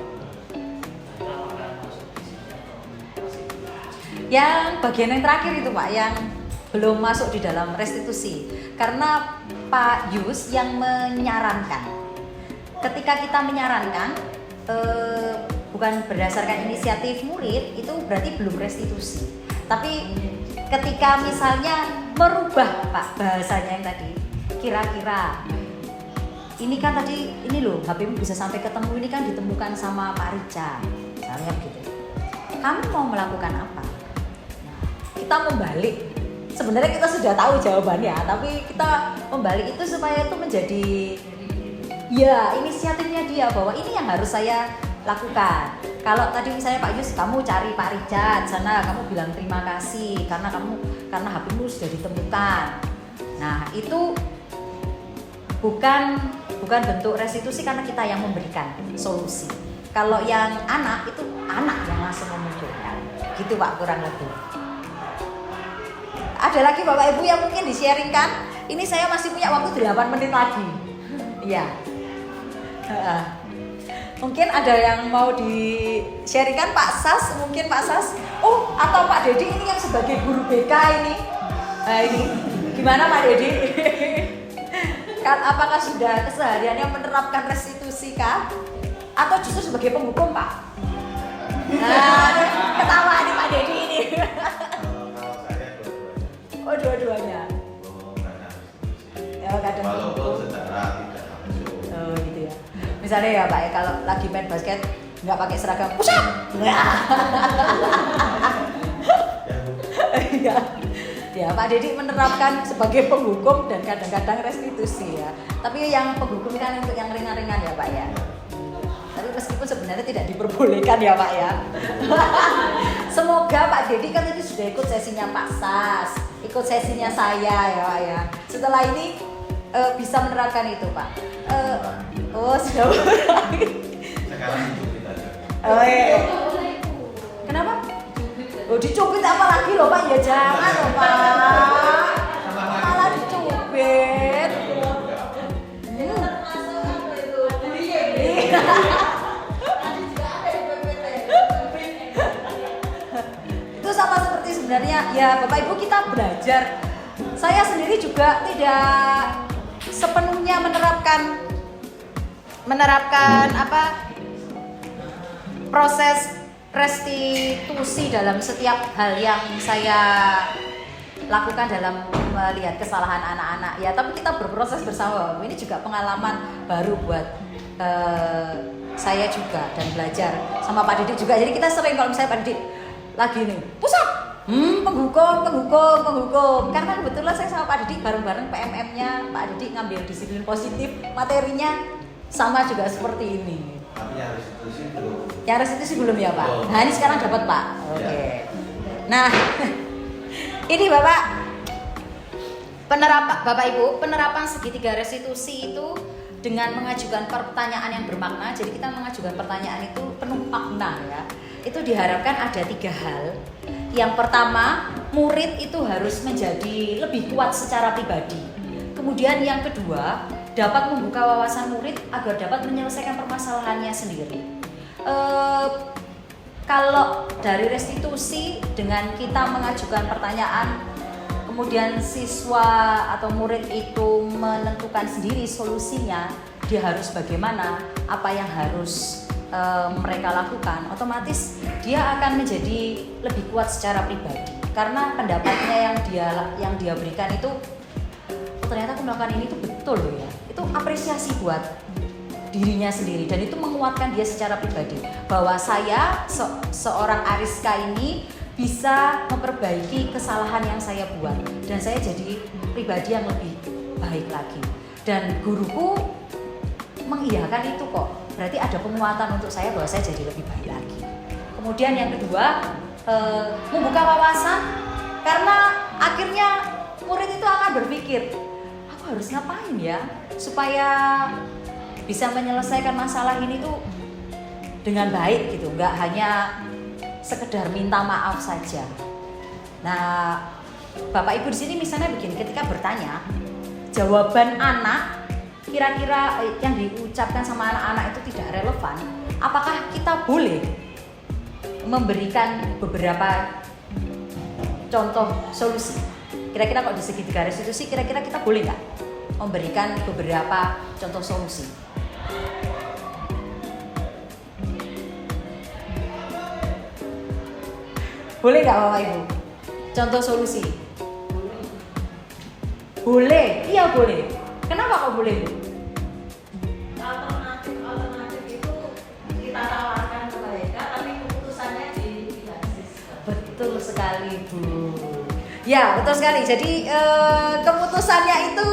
Itu apakah masuk di sini atau masih belum? Yang bagian yang terakhir itu Pak, yang belum masuk di dalam restitusi. Karena Pak Yus yang menyarankan. Ketika kita menyarankan, bukan berdasarkan inisiatif murid, itu berarti belum restitusi. Tapi ketika misalnya merubah Pak bahasanya yang tadi, kira-kira ini kan tadi ini loh HPmu bisa sampai ketemu, ini kan ditemukan sama Pak Rica, misalnya begitu. Kamu mau melakukan apa? Nah, kita membalik. Sebenarnya kita sudah tahu jawabannya, tapi kita membalik itu supaya itu menjadi ya inisiatifnya dia bahwa ini yang harus saya lakukan. Kalau tadi misalnya Pak Yus, kamu cari Pak Richard sana, kamu bilang terima kasih karena HPmu sudah ditemukan. Nah itu bukan bentuk restitusi karena kita yang memberikan solusi. Kalau yang anak itu anak yang langsung memunculkan, gitu Pak kurang lebih. Ada lagi Bapak Ibu yang mungkin di-sharingkan? Ini saya masih punya waktu 8 menit lagi. Iya. Mungkin ada yang mau di-sharingkan Pak Sas, mungkin Pak Sas. Oh, atau Pak Dedi ini yang sebagai guru BK ini. Nah, ini gimana Pak Dedi? Kan apakah sudah kesehariannya menerapkan restitusi kah? Atau justru sebagai penghukum Pak? Nah, ketawa nih Pak Dedi ini. Oh, dua-duanya. Ya, kadang walaupun secara tidak langsung. Oh, gitu ya. Misalnya ya Pak ya, kalau lagi main basket nggak pakai seragam, push up. Ya. Ya, Pak Dedi menerapkan sebagai penghukum dan kadang-kadang restitusi ya. Tapi yang penghukum kan untuk yang ringan-ringan ya Pak ya. Tapi meskipun sebenarnya tidak diperbolehkan ya Pak ya. Semoga Pak Dedi kan tadi sudah ikut sesinya Pak Sas, ikut sesinya saya ya Pak ya. Setelah ini bisa menerapkan itu Pak. Oh sudah. Sekarang dicubit aja. Oh iya. Kenapa? Oh dicubit apa lagi loh Pak? Ya jangan loh Pak. Malah dicubit. Itu sama seperti sebenarnya ya Bapak Ibu kita belajar. Saya sendiri juga tidak sepenuhnya menerapkan apa proses restitusi dalam setiap hal yang saya lakukan dalam melihat kesalahan anak-anak ya, tapi kita berproses bersama. Ini juga pengalaman baru buat saya juga dan belajar sama Pak Didik juga. Jadi kita sering kalau misalnya Pak Didik lagi nih pusat penghukum karena kebetulan saya sama Pak Didik bareng-bareng PMM-nya Pak Didik ngambil disiplin positif, materinya sama juga seperti ini. Tapi yang restitusi belum. Yang restitusi belum ya Pak? Nah ini sekarang dapat Pak. Oke. Nah ini Bapak Bapak Ibu, penerapan segitiga restitusi itu dengan mengajukan pertanyaan yang bermakna. Jadi kita mengajukan pertanyaan itu penuh makna ya. Itu diharapkan ada 3 hal. Yang pertama, murid itu harus menjadi lebih kuat secara pribadi. Kemudian yang kedua, dapat membuka wawasan murid agar dapat menyelesaikan permasalahannya sendiri. Kalau dari restitusi dengan kita mengajukan pertanyaan, kemudian siswa atau murid itu menentukan sendiri solusinya, dia harus bagaimana, apa yang harus mereka lakukan, otomatis dia akan menjadi lebih kuat secara pribadi karena pendapatnya yang dia berikan itu ternyata aku melakukan ini itu betul loh ya, itu apresiasi buat dirinya sendiri dan itu menguatkan dia secara pribadi bahwa saya seorang Ariska ini bisa memperbaiki kesalahan yang saya buat dan saya jadi pribadi yang lebih baik lagi dan guruku mengiyakan itu kok, berarti ada penguatan untuk saya bahwa saya jadi lebih baik lagi. Kemudian yang kedua, membuka wawasan karena akhirnya murid itu akan berpikir, aku harus ngapain ya supaya bisa menyelesaikan masalah ini tuh dengan baik gitu, nggak hanya sekedar minta maaf saja. Nah, Bapak Ibu di sini misalnya begini, ketika bertanya, jawaban anak kira-kira yang diucapkan sama anak-anak itu tidak relevan, apakah kita boleh memberikan beberapa contoh solusi? Kira-kira kalau di segitiga restitusi, kira-kira kita boleh nggak memberikan beberapa contoh solusi? Boleh nggak Bapak Ibu? Contoh solusi? Boleh, iya boleh. Kenapa kok boleh Bu? Alternatif itu kita tawarkan ke mereka, tapi keputusannya di pihak siswa. Betul sekali Bu. Ya betul sekali. Jadi keputusannya itu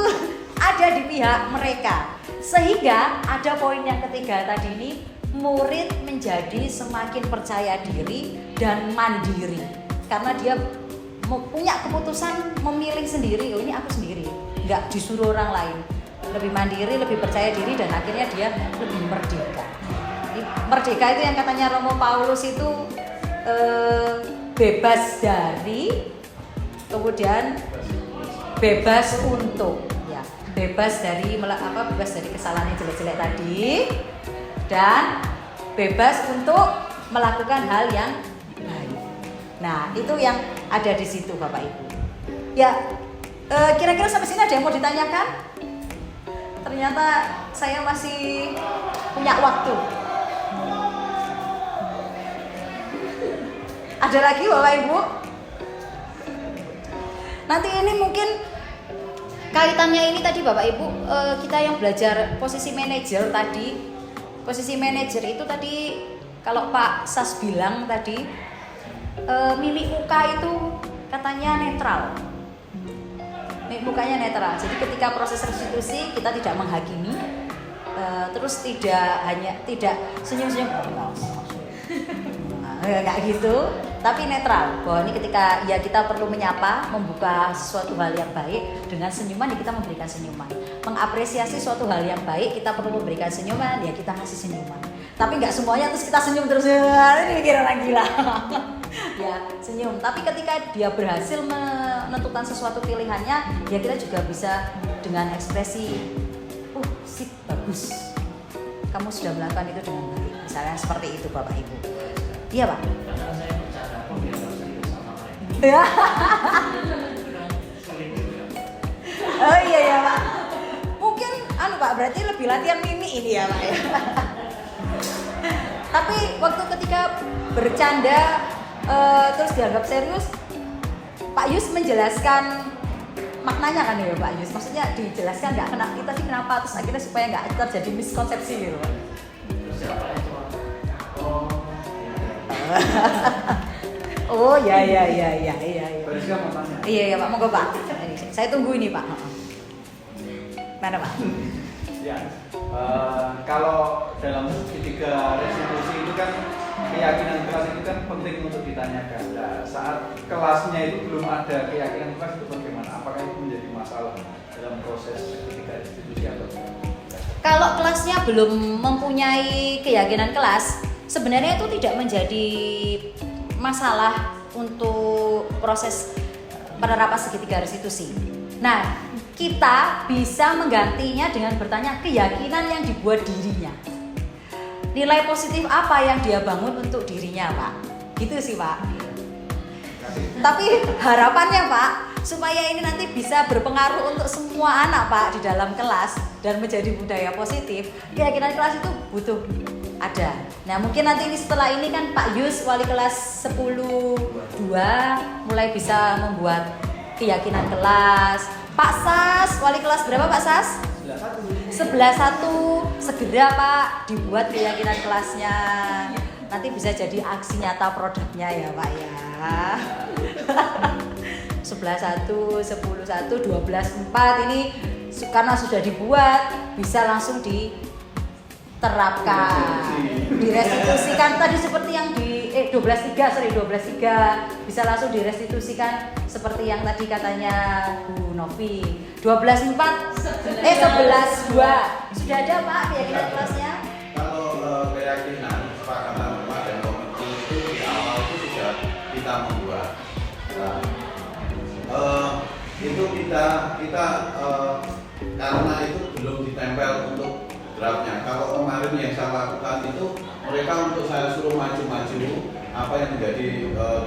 ada di pihak mereka. Sehingga ada poin yang ketiga tadi ini, murid menjadi semakin percaya diri dan mandiri karena dia punya keputusan memilih sendiri. Oh ini aku sendiri, nggak disuruh orang lain. Lebih mandiri, lebih percaya diri dan akhirnya dia lebih merdeka. Merdeka itu yang katanya Romo Paulus itu bebas dari, kemudian bebas untuk, ya bebas dari bebas dari kesalahan yang jelek-jelek tadi dan bebas untuk melakukan hal yang baik. Nah itu yang ada di situ Bapak Ibu. Ya kira-kira sampai sini ada yang mau ditanyakan? Ternyata saya masih punya waktu. Ada lagi Bapak Ibu? Nanti ini mungkin kaitannya ini tadi Bapak Ibu, kita yang belajar posisi manajer tadi. Posisi manajer itu tadi kalau Pak Sas bilang tadi milik muka itu katanya netral. Mukanya netral. Jadi ketika proses restitusi kita tidak menghakimi, terus tidak senyum-senyum, nggak gitu, tapi netral. Bahwa ini ketika ya kita perlu menyapa, membuka sesuatu hal yang baik dengan senyuman, ya kita memberikan senyuman. Mengapresiasi suatu hal yang baik, kita perlu memberikan senyuman, ya kita kasih senyuman. Tapi nggak semuanya terus kita senyum terus, ini mikir orang gila. Ya senyum. Tapi ketika dia berhasil menentukan sesuatu pilihannya, ya kita juga bisa dengan ekspresi, sip, bagus, kamu sudah melakukan itu dengan baik. Misalnya seperti itu Bapak Ibu. Iya Pak. Karena saya bercanda kok biar serius sama mereka. Ya. Sulit juga. Oh iya ya Pak. Mungkin Pak berarti lebih latihan mimik ini ya Pak ya. Tapi waktu ketika bercanda terus dianggap serius, Pak Yus menjelaskan maknanya kan ya Pak Yus, maksudnya dijelaskan nggak kena kita sih kenapa, terus akhirnya supaya nggak terjadi miskonsepsi gitu Pak. Terus siapa yang cuma Oh ya. Bariska mau tanya. Iya Pak, monggo Pak. Saya tunggu ini Pak. Mana Pak? Ya, kalau dalam segitiga restitusi itu kan keyakinan kelas itu kan penting untuk ditanyakan. Nah, saat kelasnya itu belum ada keyakinan kelas itu bagaimana? Apakah itu menjadi masalah dalam proses segitiga restitusi atau tidak? Kalau kelasnya belum mempunyai keyakinan kelas, sebenarnya itu tidak menjadi masalah untuk proses penerapan segitiga restitusi. Nah, kita bisa menggantinya dengan bertanya keyakinan yang dibuat dirinya. Nilai positif apa yang dia bangun untuk dirinya, Pak? Gitu sih, Pak. Tapi harapannya, Pak, supaya ini nanti bisa berpengaruh untuk semua anak, Pak, di dalam kelas dan menjadi budaya positif, keyakinan kelas itu butuh ada. Nah, mungkin nanti ini setelah ini kan Pak Yus wali kelas 10-2 mulai bisa membuat keyakinan kelas. Pak Sas, wali kelas berapa Pak Sas? 11-1 segera Pak dibuat keyakinan kelasnya. Nanti bisa jadi aksi nyata produknya ya Pak ya. 11-1, 10-1, 12-4 ini karena sudah dibuat bisa langsung diterapkan, direstitusikan tadi seperti yang di 12-3 bisa langsung direstitusikan seperti yang tadi katanya Bu Novi. 12-4 11-2 sudah ada Pak keyakinan kelasnya. Kalau keyakinan kesepakatan pada komite itu di awal itu sudah kita membuat. Nah, itu kita karena itu belum ditempel untuk draftnya. Kalau kemarin yang saya lakukan itu mereka untuk saya suruh maju-maju apa yang menjadi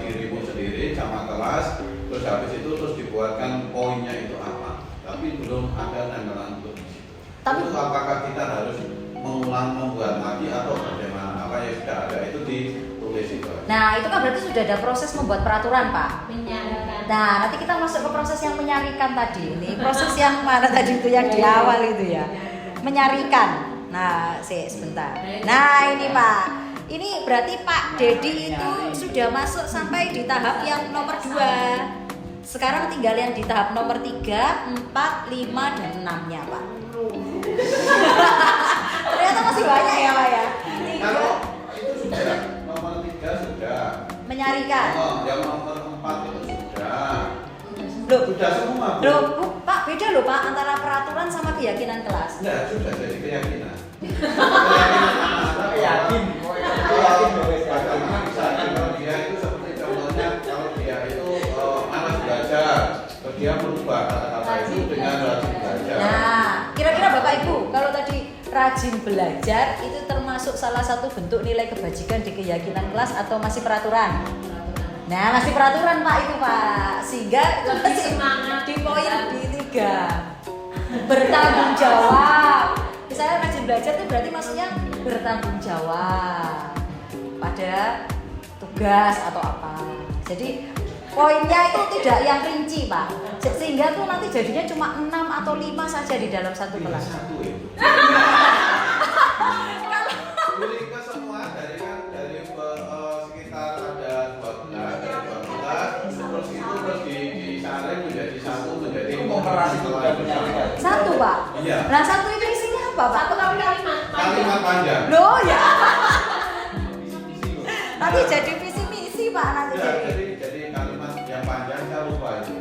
dirimu sendiri sama kelas, terus habis itu terus dibuatkan poinnya itu apa. Tapi belum ada tempelan untuk itu. Itu apakah kita harus mengulang membuat lagi atau bagaimana? Apa yang sudah ada itu ditulis itu. Nah, itu kan berarti sudah ada proses membuat peraturan, Pak. Menyarikan. Nah, nanti kita masuk ke proses yang menyarikan tadi. Ini proses yang mana tadi itu yang di awal itu ya. Menyarikan. Nah, sebentar. Nah, ini Pak. Ini berarti Pak Dedi itu sudah masuk sampai di tahap yang nomor 2. Sekarang tinggal yang di tahap nomor 3, 4, 5, dan 6-nya, Pak. Ternyata masih banyak ya, Pak ya. Kalau itu sudah nomor 3 sudah. Menyarikan. Yang nomor 4 itu sudah. Loh, Sudah semua. Bu. loh, Pak, beda loh Pak antara peraturan sama keyakinan kelas. Enggak, sudah jadi keyakinan. Yakin. Bagaimana bisa kalau dia itu seperti contohnya kalau dia itu malas belajar, dia merubah kata-kata itu dengan rajin belajar. Nah, kira-kira Bapak Ibu, kalau tadi rajin belajar itu termasuk salah satu bentuk nilai kebajikan di keyakinan kelas atau masih peraturan? Nah, masih peraturan Pak itu Pak, sehingga itu Lebih masih semangat. di poin di 3 bertanggung jawab. Misalnya rajin belajar itu berarti maksudnya bertanggung jawab pada tugas atau apa. Jadi poinnya itu tidak yang rinci Pak, sehingga tuh nanti jadinya cuma 6 atau 5 saja di dalam satu kelas. Satu itu. Pilih ke semua dari sekitar ada 12, terus itu terus disaring menjadi satu menjadi Operasi juga menyarikan. Satu Pak. Iya. Nah satu itu isinya apa Pak? Satu kalimat Kalimat panjang. Loh ya. Nanti jadi visi misi Pak nanti Ya, jadi. jadi kalimat yang panjang saya lupa itu.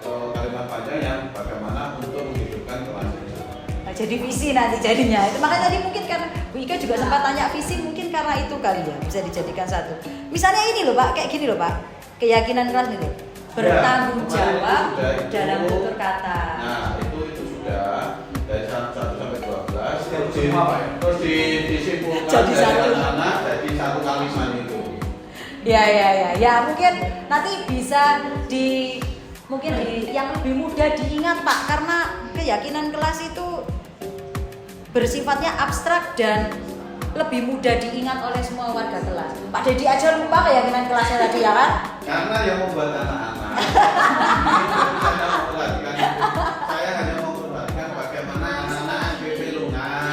Kalimat panjang yang bagaimana untuk menghidupkan kelas itu. Nah, jadi visi nanti jadinya. Itu makanya tadi mungkin karena Bu Ika juga sempat tanya visi mungkin karena itu kali ya bisa dijadikan satu. Misalnya ini loh Pak, kayak gini loh Pak. Keyakinan kelas ini loh. Bertanggung jawab dalam tutur kata. Nah, itu sudah dari 1 sampai 12 terus Semua, Pak, ya? terus disimpulkan Jadi dari satu. anak-anak jadi satu kalimat itu. Ya mungkin nanti bisa mungkin yang lebih mudah diingat Pak karena keyakinan kelas itu bersifatnya abstrak dan lebih mudah diingat oleh semua warga kelas. Pak Dedi aja lupa keyakinan kelasnya tadi ya kan? Karena yang membuat anak-anak ini hanya memperhatikan itu. Saya hanya memperhatikan bagaimana anak-anak SPP lungan.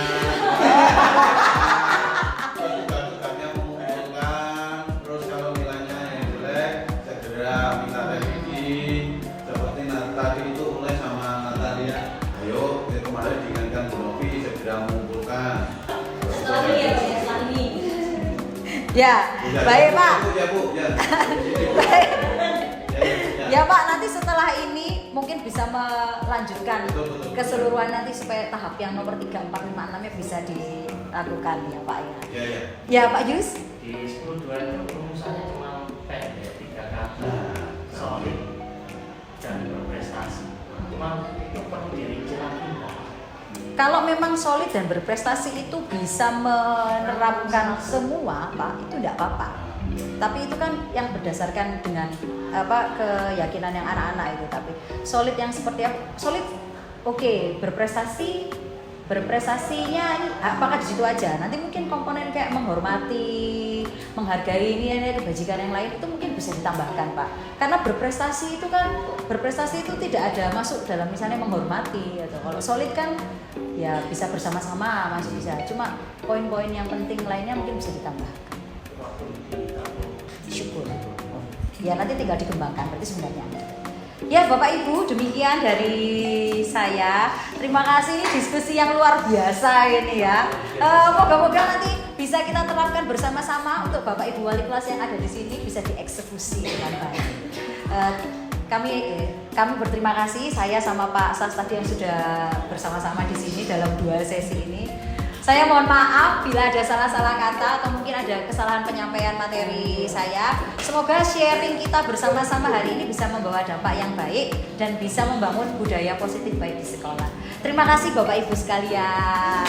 Terus tugas-tugasnya mengumpulkan, terus kalau nilainya yang jelek segera minta revisi. Seperti tadi itu mulai sama Natalia, ayo kemarin diingatkan Bu Novi segera mengumpulkan. Setelah ini ya Pak ya, setelah ini. Ya, baik Pak. Ya Bu, ya. Baik. Ya. Ya Pak, nanti setelah ini mungkin bisa melanjutkan Betul. keseluruhan nanti supaya tahap yang nomor 3, 4, 5, 6 nya bisa dilakukan ya Pak ya. Ya. Ya Pak Yus. Di 10.2 itu rumusannya cuma pendek 3 kata, solid dan berprestasi. Cuma itu perlu dirinci lagi Pak. Kalau memang solid dan berprestasi itu bisa menerapkan semua, Pak, itu tidak apa-apa. Tapi itu kan yang berdasarkan dengan keyakinan yang anak-anak itu. Tapi solid yang seperti apa? Solid, oke, berprestasinya ini apakah di situ aja? Nanti mungkin komponen kayak menghormati, menghargai ini kebajikan yang lain itu mungkin bisa ditambahkan Pak. Karena berprestasi itu tidak ada masuk dalam misalnya menghormati atau kalau solid kan ya bisa bersama-sama masih bisa. Cuma poin-poin yang penting lainnya mungkin bisa ditambahkan. Syukur. Ya nanti tinggal dikembangkan berarti sebenarnya. Ya Bapak Ibu, demikian dari saya. Terima kasih, ini diskusi yang luar biasa ini ya. Moga-moga nanti bisa kita terapkan bersama-sama untuk Bapak Ibu wali kelas yang ada di sini bisa dieksekusi dengan baik. Kami berterima kasih, saya sama Pak Sas tadi yang sudah bersama-sama di sini dalam 2 sesi ini. Saya mohon maaf bila ada salah-salah kata atau mungkin ada kesalahan penyampaian materi saya. Semoga sharing kita bersama-sama hari ini bisa membawa dampak yang baik dan bisa membangun budaya positif baik di sekolah. Terima kasih Bapak Ibu sekalian.